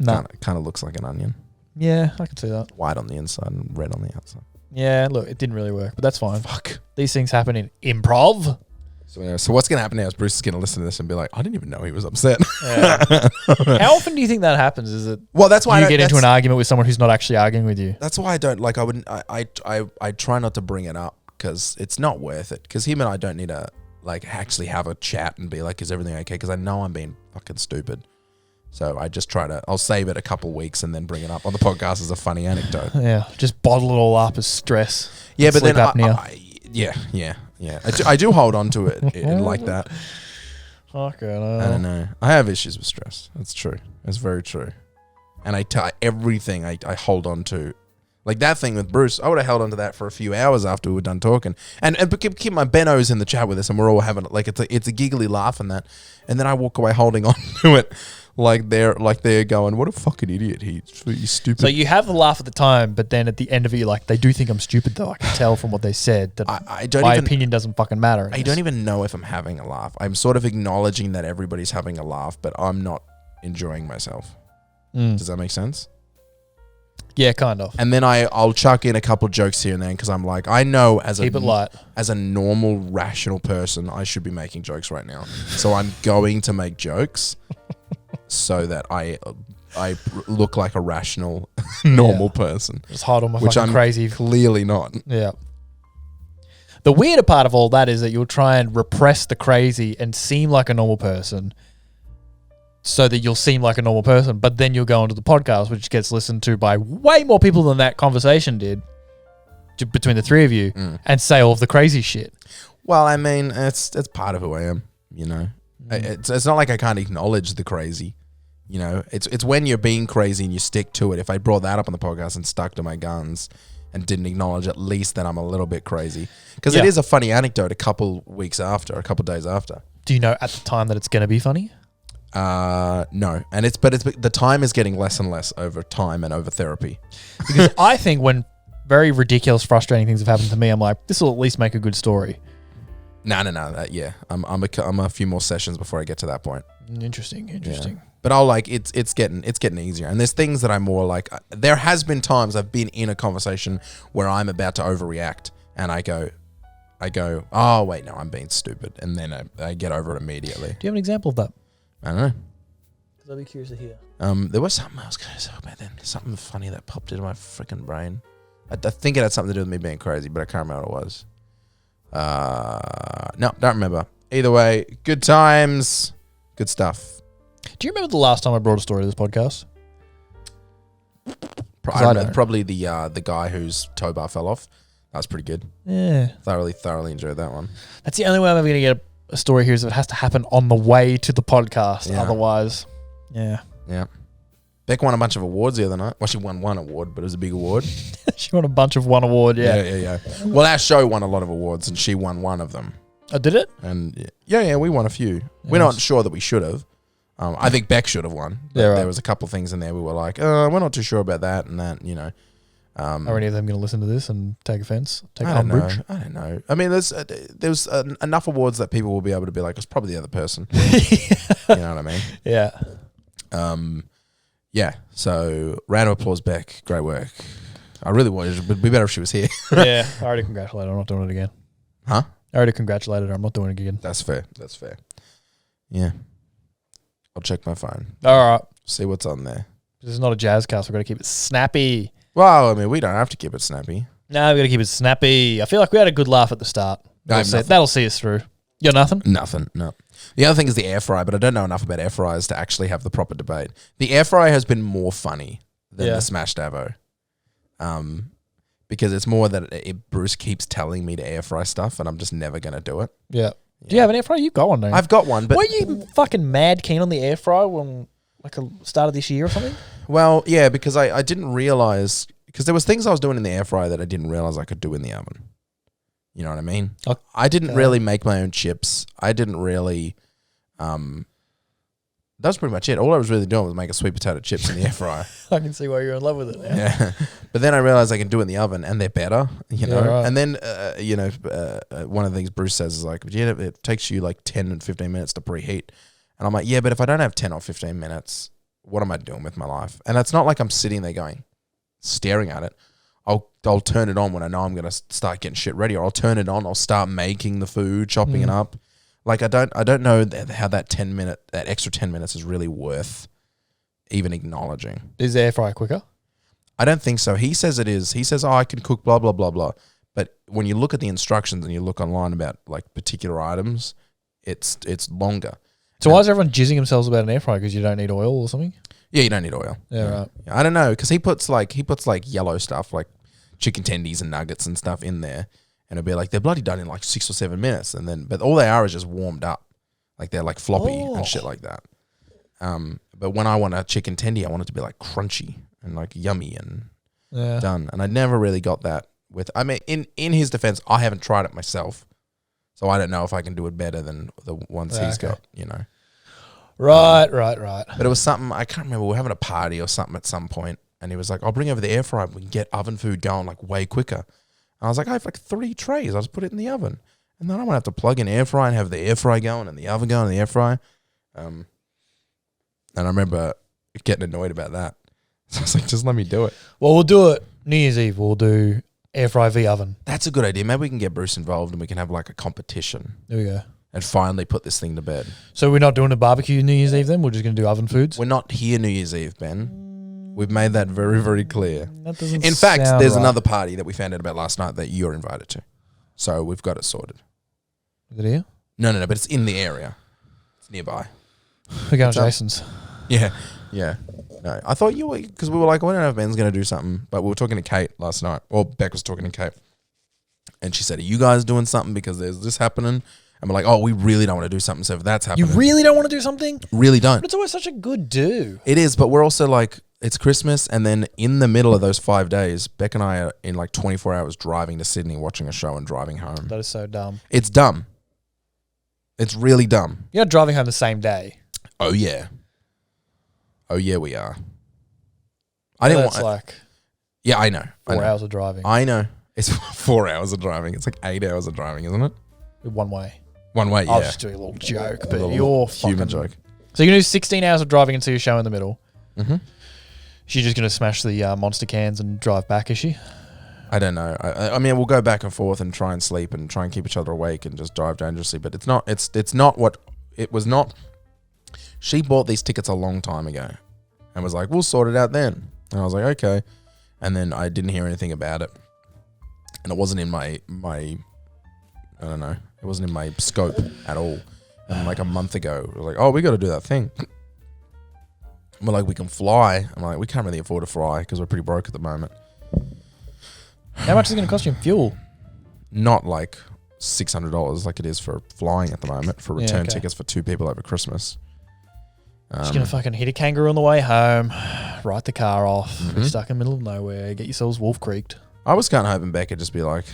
No. Kind of looks like an onion. Yeah, I can see that. White on the inside and red on the outside. Yeah, look, it didn't really work, but that's fine. Fuck. These things happen in improv. So, anyway, what's going to happen now is Bruce is going to listen to this and be like, I didn't even know he was upset. Yeah. How often do you think that happens? Is it that's why you get into an argument with someone who's not actually arguing with you? That's why I don't like. I try not to bring it up because it's not worth it. Because him and I don't need to actually have a chat and be like, is everything okay? Because I know I'm being fucking stupid. So I just I'll save it a couple weeks and then bring it up on the podcast as a funny anecdote. Yeah, just bottle it all up as stress. Yeah, but then apnea. I do hold on to it like that. Fucking I don't know. I have issues with stress. That's true. That's very true. And everything I hold on to. Like that thing with Bruce, I would have held on to that for a few hours after we were done talking. And keep my Benno's in the chat with us and we're all having it's a giggly laugh and that. And then I walk away holding on to it. Like they're going, what a fucking idiot. He's stupid. So you have the laugh at the time, but then at the end of it, you're like, they do think I'm stupid though. I can tell from what they said that my opinion doesn't fucking matter. I don't even know if I'm having a laugh. I'm sort of acknowledging that everybody's having a laugh, but I'm not enjoying myself. Does that make sense? Yeah, kind of. And then I'll chuck in a couple jokes here and there because I'm like, I know keep it light. As a normal, rational person, I should be making jokes right now. So I'm going to make jokes so that I look like a rational, normal person. Just hide on my which fucking I'm crazy. Clearly not. Yeah. The weirder part of all that is that you'll try and repress the crazy and seem like a normal person so that you'll seem like a normal person, but then you'll go onto the podcast, which gets listened to by way more people than that conversation did between the three of you, and say all of the crazy shit. Well, I mean, it's part of who I am, you know. It's not like I can't acknowledge the crazy, you know. It's when you're being crazy and you stick to it. If I brought that up on the podcast and stuck to my guns and didn't acknowledge at least that I'm a little bit crazy, because it is a funny anecdote a couple days after. Do you know at the time that it's going to be funny? No, and it's the time is getting less and less over time and over therapy. Because I think when very ridiculous, frustrating things have happened to me, I'm like, this will at least make a good story. No. I'm a few more sessions before I get to that point. Interesting. Yeah. But I'll it's getting easier. And there's things that I'm more like. There has been times I've been in a conversation where I'm about to overreact, and I go, oh wait, no, I'm being stupid, and then I get over it immediately. Do you have an example of that? I don't know. Because I'd be curious to hear. There was something I was going to say about then. Something funny that popped into my freaking brain. I think it had something to do with me being crazy, but I can't remember what it was. No, don't remember. Either way, good times, good stuff. Do you remember the last time I brought a story to this podcast? Probably the guy whose tow bar fell off. That was pretty good. Yeah. Thoroughly enjoyed that one. That's the only way I'm ever going to get a story here is if it has to happen on the way to the podcast. Yeah. Otherwise, yeah. Beck won a bunch of awards the other night. Well, she won one award, but it was a big award. She won a bunch of one award, Yeah. Well, our show won a lot of awards, and she won one of them. Oh, did it? And yeah, we won a few. We're not sure that we should have. I think Beck should have won. Yeah, right. There was a couple things in there we were like, we're not too sure about that and that, you know. Are any of them going to listen to this and take offense? I don't know. I mean, there's enough awards that people will be able to be like, it's probably the other person. You know what I mean? Yeah. Yeah. So round of applause, Beck. Great work. I really wanted it, but it'd be better if she was here. Yeah. I already congratulated her. I'm not doing it again. Huh? I already congratulated her. I'm not doing it again. That's fair. Yeah. I'll check my phone. All right. See what's on there. This is not a jazz cast. We've got to keep it snappy. Well, I mean, we don't have to keep it snappy. No, we've got to keep it snappy. I feel like we had a good laugh at the start. That'll see us through. You got nothing? Nothing, no. The other thing is the air fryer, but I don't know enough about air fryers to actually have the proper debate. The air fryer has been more funny than the smashed avo. Because it's more that Bruce keeps telling me to air fry stuff and I'm just never going to do it. Yeah. Do you have an air fryer? You've got one, don't you? I've got one, but... Weren't you fucking mad keen on the air fryer when, like, a start of this year or something? Well, yeah, because I didn't realize... Because there was things I was doing in the air fryer that I didn't realize I could do in the oven. You know what I mean? Okay. I didn't really make my own chips. I didn't really... That's pretty much it. All I was really doing was make a sweet potato chips in the air fryer. I can see why you're in love with it now. Yeah. But then I realized I can do it in the oven and they're better, you know. right. And then, one of the things Bruce says is like, it takes you like 10 and 15 minutes to preheat. And I'm like, yeah, but if I don't have 10 or 15 minutes, what am I doing with my life? And it's not like I'm sitting there staring at it. I'll turn it on when I know I'm going to start getting shit ready, or I'll turn it on. I'll start making the food, chopping it up. Like I don't know how that extra 10 minutes is really worth even acknowledging. Is the air fryer quicker? I don't think so. He says it is. He says, I can cook blah, blah, blah, blah. But when you look at the instructions and you look online about like particular items, it's longer. So why is everyone jizzing themselves about an air fryer? Because you don't need oil or something? Yeah, you don't need oil. Yeah, right. I don't know, because he puts like yellow stuff like chicken tendies and nuggets and stuff in there. And it'll be like, they're bloody done in like 6 or 7 minutes. But all they are is just warmed up. Like they're like floppy and shit like that. But when I want a chicken tendy, I want it to be like crunchy and like yummy and done. And I never really got that with, I mean, in his defense, I haven't tried it myself. So I don't know if I can do it better than the ones he's got, you know. Right. But it was something, I can't remember, we were having a party or something at some point. And he was like, I'll bring over the air fryer. We can get oven food going like way quicker. I was like, I have like 3 trays. I'll just put it in the oven. And then I won't have to plug in air fry and have the air fry going and the oven going and the air fry. And I remember getting annoyed about that. So I was like, just let me do it. Well, we'll do it New Year's Eve. We'll do air fry v oven. That's a good idea. Maybe we can get Bruce involved and we can have like a competition. There we go. And finally put this thing to bed. So we're not doing a barbecue New Year's Eve then? We're just going to do oven foods? We're not here New Year's Eve, Ben. We've made that very, very clear. That doesn't In fact, sound there's right. another party that we found out about last night that you're invited to. So we've got it sorted. Is it here? No, but it's in the area. It's nearby. We're going to Jason's. Yeah. No, I thought you were, because we were like, I don't know if Ben's going to do something, but we were talking to Kate last night. Well, Beck was talking to Kate. And she said, are you guys doing something because there's this happening? And we're like, oh, we really don't want to do something. So if that's happening. You really don't want to do something? Really don't. But it's always such a good do. It is, but we're also like, it's Christmas, and then in the middle of those 5 days, Beck and I are in like 24 hours driving to Sydney, watching a show and driving home. That is so dumb. It's dumb. It's really dumb. You're not driving home the same day. Oh, yeah. We are. Yeah, I know. 4 hours of driving. I know. It's 4 hours of driving. It's like 8 hours of driving, isn't it? One way. One way, yeah. I was just doing a little joke, but Little you're human fucking... joke. So you're going to do 16 hours of driving and see a show in the middle. Mm-hmm. She's just going to smash the monster cans and drive back, is she? I don't know. I mean, we'll go back and forth and try and sleep and try and keep each other awake and just drive dangerously. But it's not what it was not. She bought these tickets a long time ago and was like, we'll sort it out then. And I was like, okay. And then I didn't hear anything about it. And it wasn't in my I don't know. It wasn't in my scope at all. And like a month ago, we were like, oh, we got to do that thing. And we're like, we can fly. I'm like, we can't really afford to fly because we're pretty broke at the moment. How much is it going to cost you in fuel? Not like $600 like it is for flying at the moment for return tickets for 2 people over Christmas. Just going to fucking hit a kangaroo on the way home, write the car off, be stuck in the middle of nowhere, get yourselves wolf creeked. I was kind of hoping Beck would just be like,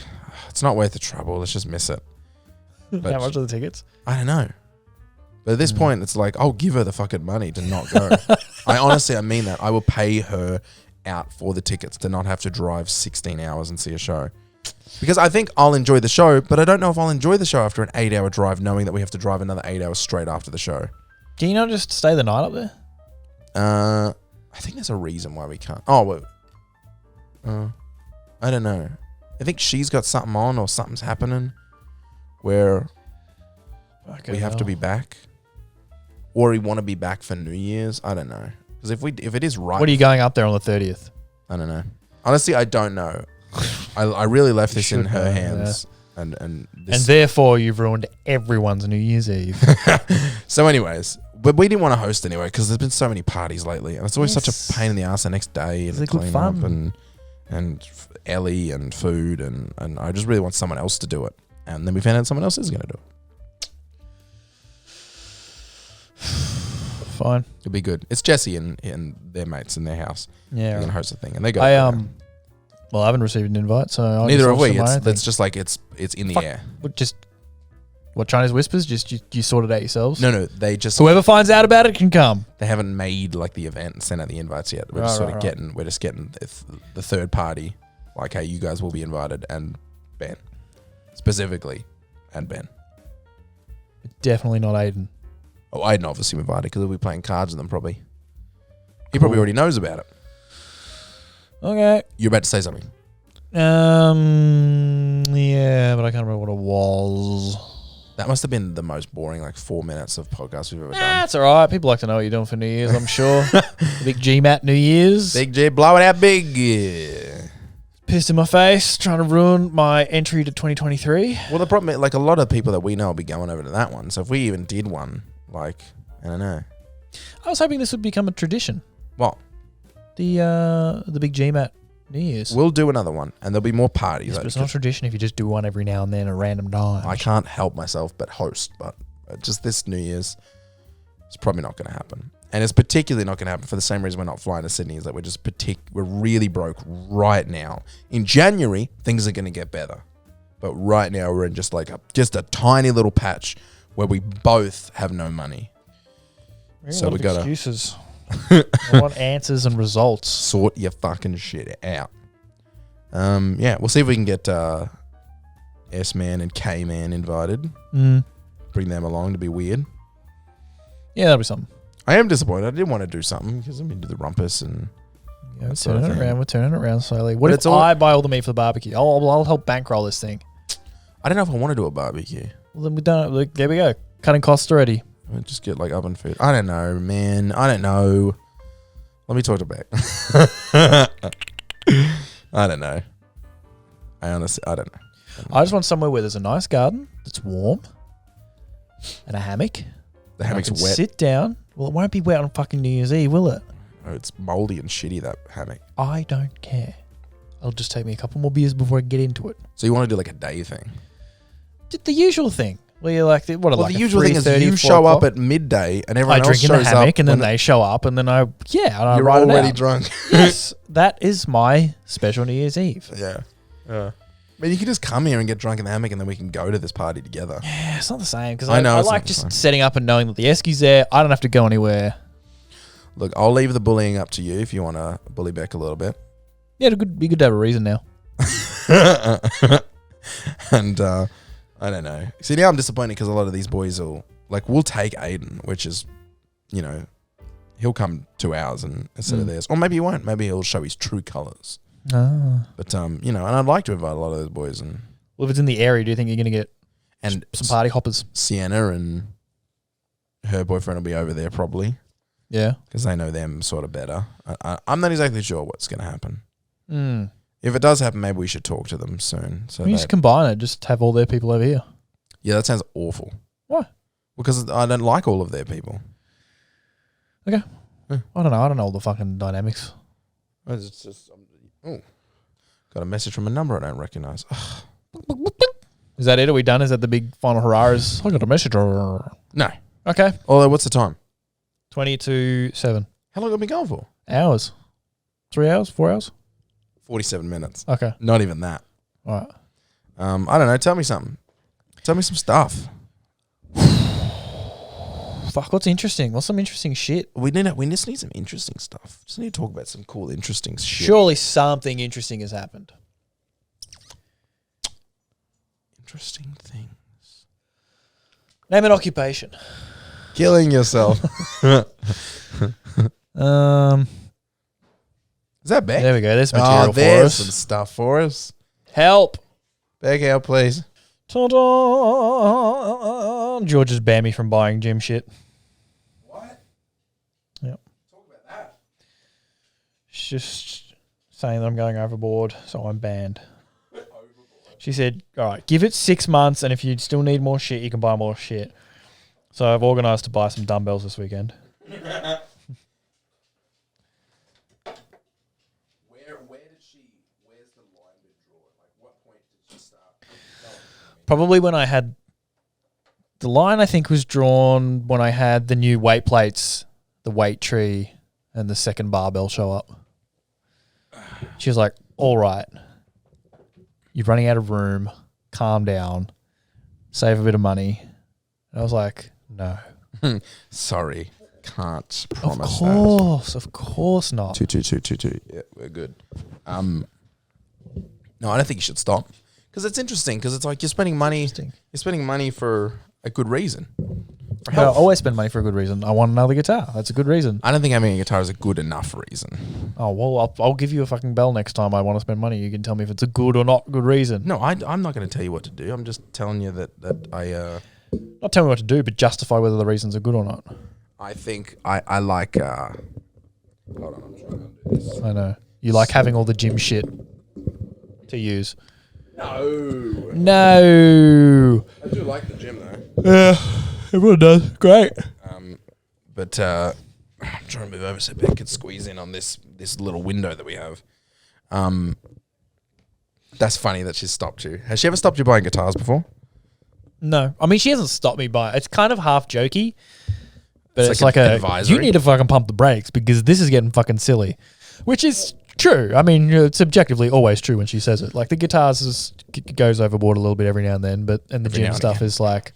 it's not worth the trouble. Let's just miss it. But How much are the tickets? I don't know. But at this point, it's like, I'll give her the fucking money to not go. I mean that. I will pay her out for the tickets to not have to drive 16 hours and see a show. Because I think I'll enjoy the show, but I don't know if I'll enjoy the show after an 8-hour drive, knowing that we have to drive another 8 hours straight after the show. Can you not just stay the night up there? I think there's a reason why we can't. Oh, well, I don't know. I think she's got something on or something's happening where we have to be back. or we want to be back for New Year's. I don't know. Because if it is right, What are you going up there on the 30th? I don't know. Honestly, I don't know. I really left this in should her know, hands, and And this, therefore, you've ruined everyone's New Year's Eve. so anyways, but we didn't want to host anyway because there's been so many parties lately, and it's always such a pain in the ass the next day and It's good clean up fun. and Ellie and food and I just really want someone else to do it, and then we found out someone else is going to do it. Fine. It'll be good. It's Jesse and their mates in their house. Yeah. They're gonna host the thing, and they go. Well, I haven't received an invite, so I neither have we. It's It's just like it's in the air. What Chinese whispers? Just you sort it out yourselves. No, they just Whoever finds out about it can come. they haven't made like the event and sent out the invites yet. We're just Right, sort of right. getting the third party. Like, hey, you guys will be invited, and Ben specifically, and Ben. Definitely not Aiden. Oh, Aiden obviously invited because we'll be playing cards with them probably. He probably already knows about it. Okay. You're about to say something. Yeah, but I can't remember what it was. That must have been the most boring 4 minutes of podcast we've ever done. That's all right. People like to know what you're doing for New Year's, I'm sure. The big GMat New Year's. Big J, blow it out big. Yeah. Pissed in my face, trying to ruin my entry to 2023. Well, the problem is, a lot of people that we know will be going over to that one. So if we even did one, I don't know. I was hoping this would become a tradition. Well, The big GMat New Year's. we'll do another one, and there'll be more parties. Yes, but it's not a tradition if you just do one every now and then at random times. I can't help myself but host, but just this New Year's, it's probably not going to happen. And it's particularly not going to happen for the same reason we're not flying to Sydney, is that we're really broke right now. In January, things are going to get better. But right now, we're in just a tiny little patch where we both have no money. So we got to excuses. I want answers and results. sort your fucking shit out. Yeah, we'll see if we can get S-Man and K-Man invited. Bring them along to be weird. Yeah, that'll be something. I am disappointed. I did want to do something because I'm into the rumpus and Yeah, we're that sort of turning it thing. around. We're turning it around slowly. What But if it's all- I buy all the meat for the barbecue? I'll help bankroll this thing. I don't know if I want to do a barbecue. Well, then we done it. Look, there we go. Cutting costs already. I'll just get oven food. I don't know, man. I don't know. Let me talk to Beck. I don't know. I don't know. I just want somewhere where there's a nice garden that's warm and a hammock. The I hammock's can wet. sit down. Well, it won't be wet on fucking New Year's Eve, will it? Oh, it's moldy and shitty, that hammock. I don't care. It'll just take me a couple more beers before I get into it. So you want to do a day thing? The usual thing. Where you're like, what? Well, like the usual thing is 3:30, you 4 show up o'clock? at midday and everyone I else drink in the shows hammock up and then when they show up and then I you're write it already out. drunk. Yes, that is my special New Year's Eve. Yeah. But you can just come here and get drunk in the hammock and then we can go to this party together. Yeah, it's not the same because I I know, it's like not the just same. setting up and knowing that the Eskie's there. I don't have to go anywhere. Look, I'll leave the bullying up to you if you want to bully Beck a little bit. Yeah, it'd be good to have a reason now. And I don't know. See, now I'm disappointed because a lot of these boys will we'll take Aiden, which is, he'll come 2 hours instead of theirs, or maybe he won't. Maybe he'll show his true colors. But and I'd like to invite a lot of those boys and Well, if it's in the area, do you think you're going to get some party hoppers? Sienna and her boyfriend will be over there probably Yeah. because they know them sort of better. I'm not exactly sure what's going to happen. Mm. If it does happen, maybe we should talk to them soon. So We just combine it. Just have all their people over here. yeah, that sounds awful. Why? Because I don't like all of their people. Okay. Yeah. I don't know. I don't know all the fucking dynamics. It's just, got a message from a number I don't recognize. Is that it? Are we done? Is that the big final hurrahs? I got a message. No. Okay. Although, what's the time? 20 to 7 How long have we been going for? hours. 3 hours? 4 hours? 47 minutes. Okay. Not even that. All right. I don't know. Tell me something. Tell me some stuff. Fuck, what's interesting? What's some interesting shit? We just need some interesting stuff. Just need to talk about some cool, interesting shit. Surely something interesting has happened. Interesting things. Name an occupation. Killing yourself. Is that Beck? There we go. There's material for there's us. some stuff for us. Help. Beck out, please. Ta-da. George has banned me from buying gym shit. just saying that I'm going overboard, so I'm banned. She said, all right, give it 6 months, and if you still need more shit, you can buy more shit. So I've organised to buy some dumbbells this weekend. Where's the line been drawn? Like, what point did she start? Probably when I had... The line, I think, was drawn when I had the new weight plates, the weight tree, and the second barbell show up. She was like, all right, you're running out of room. Calm down. Save a bit of money. And I was like, no. Sorry, can't promise Of course not. Two. Yeah, we're good. No, I don't think you should stop because it's interesting because it's like you're spending money. You're spending money for a good reason. I always spend money for a good reason. I want another guitar. That's a good reason. I don't think having a guitar is a good enough reason. Oh, well, I'll give you a fucking bell next time I want to spend money. You can tell me if it's a good or not good reason. No, I'm not going to tell you what to do. I'm just telling you that I. Not tell me what to do, but justify whether the reasons are good or not. I think I like. Hold on, I'm trying to do this. I know. You like having all the gym shit to use. No. I do like the gym though. Yeah, everyone does. Great. But I'm trying to move over so Ben can squeeze in on this little window that we have. That's funny that she's stopped you. Has she ever stopped you buying guitars before? No. I mean, she hasn't stopped me by... It's kind of half jokey, but it's like like an a... advisory. You need to fucking pump the brakes because this is getting fucking silly. Which is true. I mean, it's objectively always true when she says it. Like, the guitars goes overboard a little bit every now and then, and the gym stuff is like...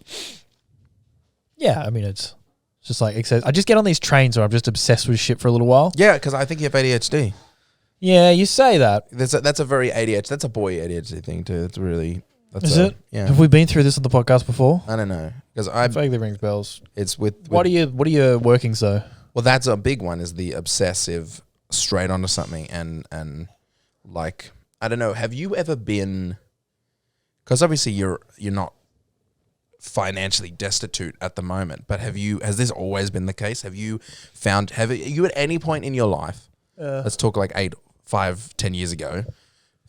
Yeah, I mean, it's just like... I just get on these trains where I'm just obsessed with shit for a little while. Yeah, because I think you have ADHD. Yeah, you say that. That's a very ADHD. That's a boy ADHD thing too. It's really... Is it? Yeah. Have we been through this on the podcast before? I don't know because It vaguely rings bells. It's with What are your workings though? Well, that's a big one. Is the obsessive straight onto something and like I don't know. Have you ever been? Because obviously you're not financially destitute at the moment, but has this always been the case? Have you at any point in your life? Let's talk like 8, 5, 10 years ago.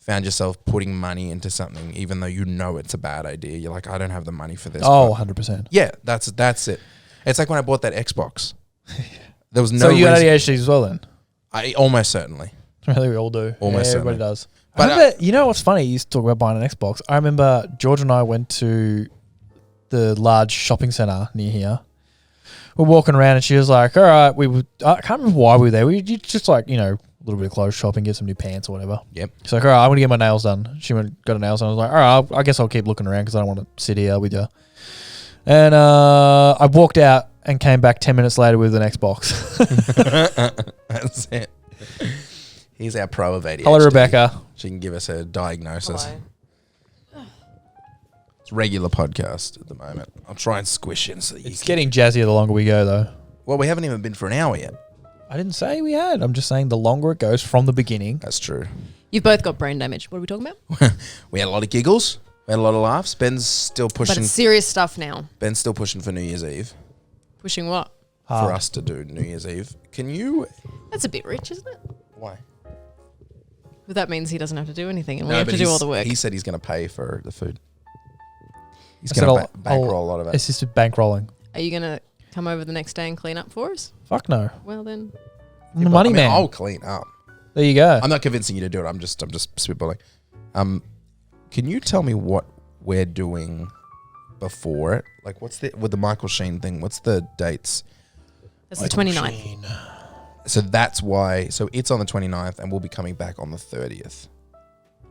Found yourself putting money into something even though you know it's a bad idea. You're like, I don't have the money for this. Oh, 100%. Yeah, that's it. It's like when I bought that Xbox. There was no So you got reason. ADHD as well then? I almost certainly. Really, we all do. Almost Everybody certainly. does. But I remember, you know what's funny? You used to talk about buying an Xbox. I remember George and I went to the large shopping centre near here. We're walking around and she was like, all right, I can't remember why we were there. We just like, a little bit of clothes shopping, get some new pants or whatever. Yep. She's like, all right, I want to get my nails done. She got her nails done. I was like, all right, I guess I'll keep looking around because I don't want to sit here with you. And I walked out and came back 10 minutes later with an Xbox. That's it. He's our pro of ADHD. Hello, Rebecca. She can give us a diagnosis. Hello. It's a regular podcast at the moment. I'll try and squish in so that you It's can... getting jazzier the longer we go, though. Well, we haven't even been for an hour yet. I didn't say we had. I'm just saying the longer it goes from the beginning. That's true. You've both got brain damage. What are we talking about? We had a lot of giggles. We had a lot of laughs. Ben's still But pushing. it's serious stuff now. Ben's still pushing for New Year's Eve. Pushing what? For us to do New Year's Eve. Can you... That's a bit rich, isn't it? Why? But that means he doesn't have to do anything and we have to do all the work. He said he's going to pay for the food. He's I said going to I'll bankroll a lot of it. assisted bankrolling. Are you going to come over the next day and clean up for us? Fuck no. Well then. I'm the money man. I'll clean up. There you go. I'm not convincing you to do it. I'm just spitballing. Can you tell me what we're doing before it? Like, with the Michael Sheen thing? What's the dates? That's the 29th. So that's why. So it's on the 29th, and we'll be coming back on the 30th.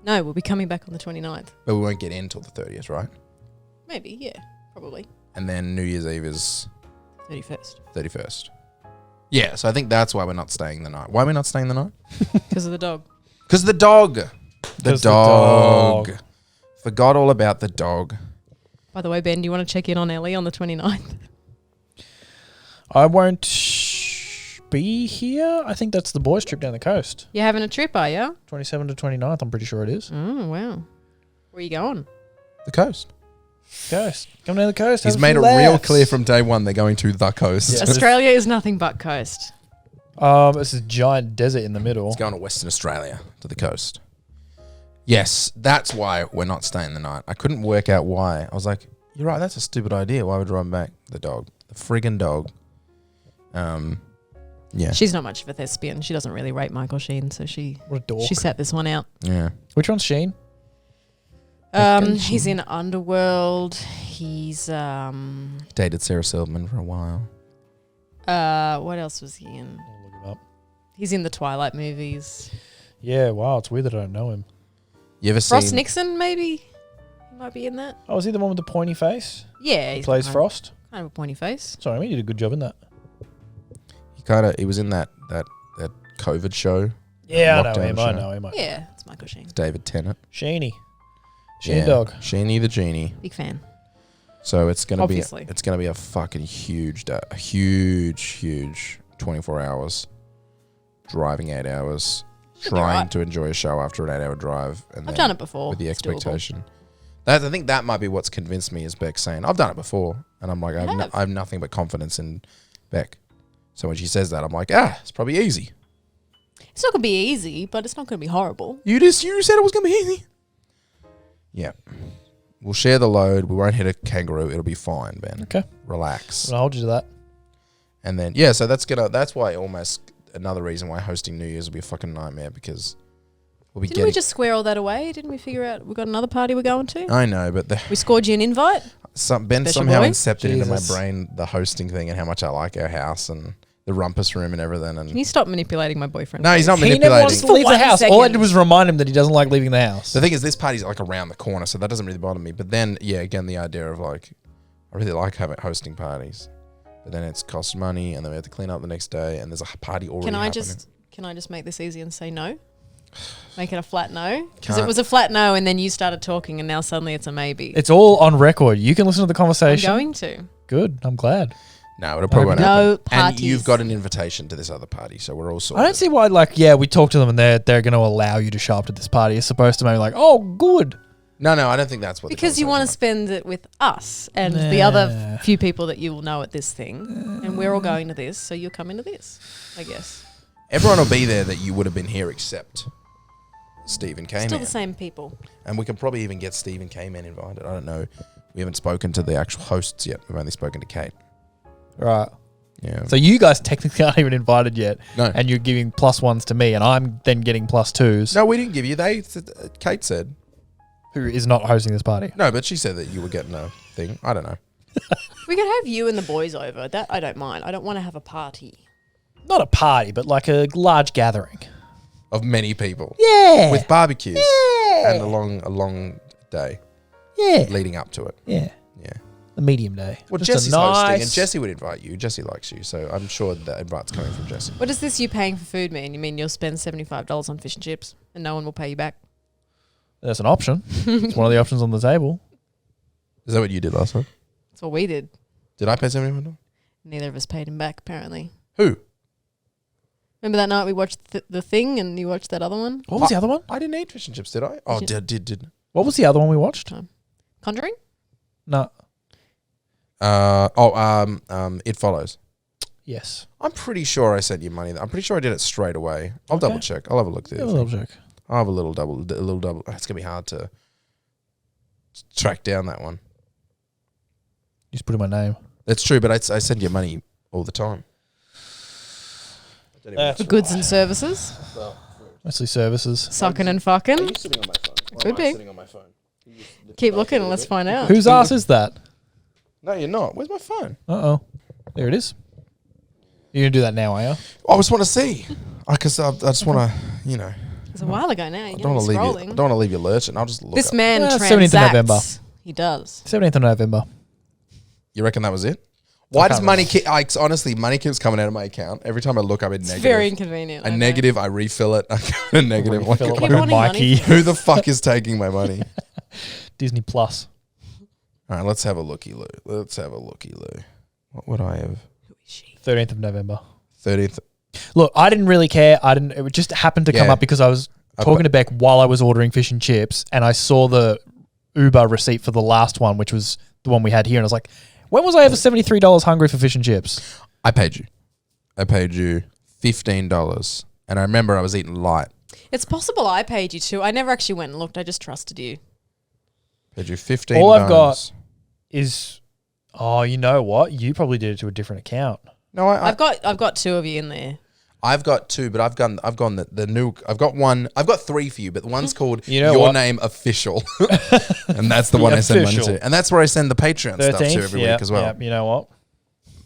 No, we'll be coming back on the 29th. But we won't get in till the 30th, right? Maybe, yeah. Probably. And then New Year's Eve is 31st. Yeah, so I think that's why we're not staying the night. Why are we not staying the night? Because of the dog. Because the dog. The 'Cause the dog. dog. Forgot all about the dog. By the way, Ben, do you want to check in on Ellie on the 29th? I won't be here. I think that's the boys' trip down the coast. You're having a trip, are you? 27 to 29th, I'm pretty sure it is. Oh, wow. Where are you going? The coast. Coast. Come down the coast. He's have a made it few real laughs. clear from day one they're going to the coast. Yeah. Australia is nothing but coast. It's a giant desert in the middle. It's going to Western Australia, to the coast. Yes, that's why we're not staying the night. I couldn't work out why. I was like, you're right, that's a stupid idea. Why would we run back? The dog. The friggin' dog. Yeah. She's not much of a thespian. She doesn't really rate Michael Sheen, so she What a dork. sat this one out. Yeah. Which one's Sheen? He's in Underworld. He's Dated Sarah Silverman for a while. what else was he in? I'll look him up. He's in the Twilight movies. Yeah, wow, it's weird that I don't know him. You ever Frost seen... Nixon, maybe? He might be in that. Oh, is he the one with the pointy face? Yeah, He he's plays kind Frost? of a pointy face. Sorry, I mean, he did a good job in that. He was in that COVID show. Yeah, I know Lockdown him. show. I know him. Yeah, it's Michael Sheen. David Tennant. Sheeny. Sheen dog. Sheeny the genie. Big fan. So it's gonna Obviously. be a fucking huge day, a huge 24 hours, driving 8 hours, Should be trying right. to enjoy a show after an 8 hour drive, and I've then done it before. with the It's doable. expectation. I think that might be what's convinced me is Beck saying I've done it before, and I'm like I have nothing but confidence in Beck. So when she says that, I'm like it's probably easy. It's not going to be easy, but it's not going to be horrible. You said it was gonna be easy. Yeah. We'll share the load. We won't hit a kangaroo. It'll be fine, Ben. Okay. Relax. I'll hold you to that. And then so that's why almost another reason why hosting New Year's will be a fucking nightmare, because we'll be Didn't we just square all that away? Didn't we figure out we've got another party we're going to? I know, but We scored you an invite? Ben Special somehow boy? incepted into my Jesus. brain the hosting thing and how much I like our house and the rumpus room and everything. And Can you stop manipulating my boyfriend? no, he's not He never wants manipulating. to leave the 1 house. All I second. did was remind him that he doesn't like leaving the house. The thing is, this party's like around the corner, so that doesn't really bother me. But then, again, the idea of like, I really like hosting parties, but then it's costs money, and then we have to clean up the next day, and there's a party already. Can I happening. just make this easy and say no? Make it a flat no? Because Can't. it was a flat no, and then you started talking, and now suddenly it's a maybe. It's all on record. You can listen to the I'm conversation. going to. Good. I'm glad. No, it'll probably won't No happen. And parties. you've got an invitation to this other party, so we're all sorted. I don't see why, we talked to them and they're going to allow you to show up to this party. It's supposed to be like, oh, good. No, I don't think that's what. Because you want to spend it with us and the Nah. other few people that you will know at this thing. And we're all going to this, so you'll come into this, I guess. Everyone will be there that you would have been here except Stephen Still K-Man. the same people. And we can probably even get Stephen K-Man invited. I don't know. We haven't spoken to the actual hosts yet. We've only spoken to Kate. Right. Yeah. So you guys technically aren't even invited yet. No. And you're giving +1s to me and I'm then getting +2s. No, we didn't give you. Kate said. Who is not hosting this party. No, but she said that you were getting a thing. I don't know. We could have you and the boys over. That I don't mind. I don't want to have a party. Not a party, but like a large gathering. Of many people. Yeah. With barbecues. Yeah. And a long day Yeah. leading up to it. Yeah. Yeah. The medium day. Well, Just a Jesse's hosting, and nice- Jesse would invite you. Jesse likes you, so I'm sure that invite's coming from Jesse. What does this you paying for food mean? You mean you'll spend $75 on fish and chips and no one will pay you back? That's an option. It's one of the options on the table. Is that what you did last time? That's what we did. Did I pay $75? Neither of us paid him back, apparently. Who? Remember that night we watched the thing and you watched that other one? What was the other one? I didn't eat fish and chips, did I? Oh, did. What was the other one we watched? Conjuring? No. It Follows. Yes. I'm pretty sure I sent you money. I'm pretty sure I did it straight away. I'll Okay. double check. I'll have a look there. Have a little joke. I'll have a little double. It's gonna be hard to track down that one. You just put in my name. That's true, but I send you money all the time. For goods and services? Mostly services. Sucking and fucking? Sitting on my phone. Could be. Sitting on my phone. Keep looking and let's find out. Whose ass is that? No, you're not. Where's my phone? Uh-oh. There it is. You're going to do that now, are you? I just want to see. Because I just want to, It was a while ago now. I You're don't want to leave you. I scrolling. don't want to leave you lurching. I'll just look. This up. man 17th of transacts. November. He does. 17th of November. You reckon that was it? Why does can't money keep... honestly, money keeps coming out of my account. Every time I look, I'm in It's negative. very inconvenient. A I know. negative, I refill it. I go to negative. Like, Refill it Keep like wanting money. Mikey. who the fuck is taking my money? Disney Plus. All right, let's have a looky, Lou. What would I have? 13th of November. 30th. Look, I didn't really care. It just happened to come Yeah. up because I was talking to Beck while I was ordering fish and chips, and I saw the Uber receipt for the last one, which was the one we had here, and I was like, when was I ever $73 hungry for fish and chips? I paid you $15. And I remember I was eating light. It's possible I paid you too. I never actually went and looked. I just trusted you. Paid you $15. All I've got is, you know what? You probably did it to a different account. No, I've got 2 of you in there. I've got 2, but I've gone the new. I've got 1. I've got 3 for you, but the one's called Your Your Name Official, and that's the one I send money to, and that's where I send the Patreon stuff to every week as well. Yeah, you know what?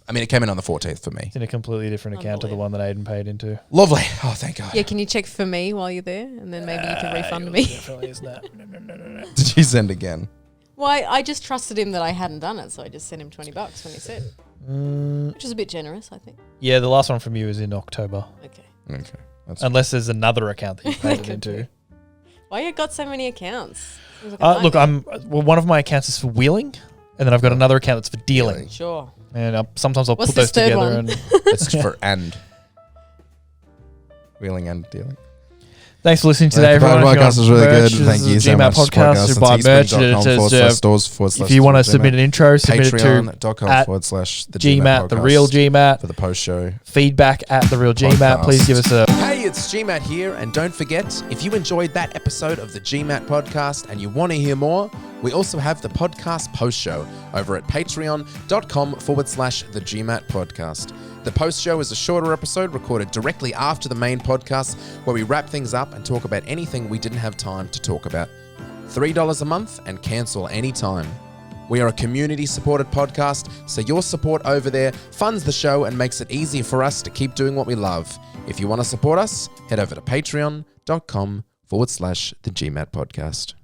I mean, it came in on the 14th for me. It's in a completely different account to the one that Aiden paid into. Lovely. Oh, thank God. Yeah, can you check for me while you're there, and then maybe you can refund me? Definitely isn't that. No. Did you send again? Well, I just trusted him that I hadn't done it, so I just sent him $20 when he said, which is a bit generous, I think. Yeah, the last one from you is in October. Okay. That's Unless there's another account that you paid it into. Why you got so many accounts? Seems like a Look, nightmare. one of my accounts is for wheeling, and then I've got another account that's for dealing. Sure. And sometimes I'll What's put those this third together. one? And it's for and wheeling and dealing. thanks for listening today, The everyone. podcast is really good. Thank you so GMat much. podcast. Buy merch. If you want to submit an intro, submit it to Patreon.com/the GMat, the real GMat. for the post show. Feedback at the real GMat. Please give us a. Hey, it's GMat here, and don't forget, if you enjoyed that episode of the GMat podcast and you want to hear more, we also have the podcast post show over at patreon.com/the GMat podcast. The post show is a shorter episode recorded directly after the main podcast where we wrap things up and talk about anything we didn't have time to talk about. $3 a month and cancel anytime. We are a community-supported podcast, so your support over there funds the show and makes it easier for us to keep doing what we love. If you want to support us, head over to patreon.com/the GMat podcast.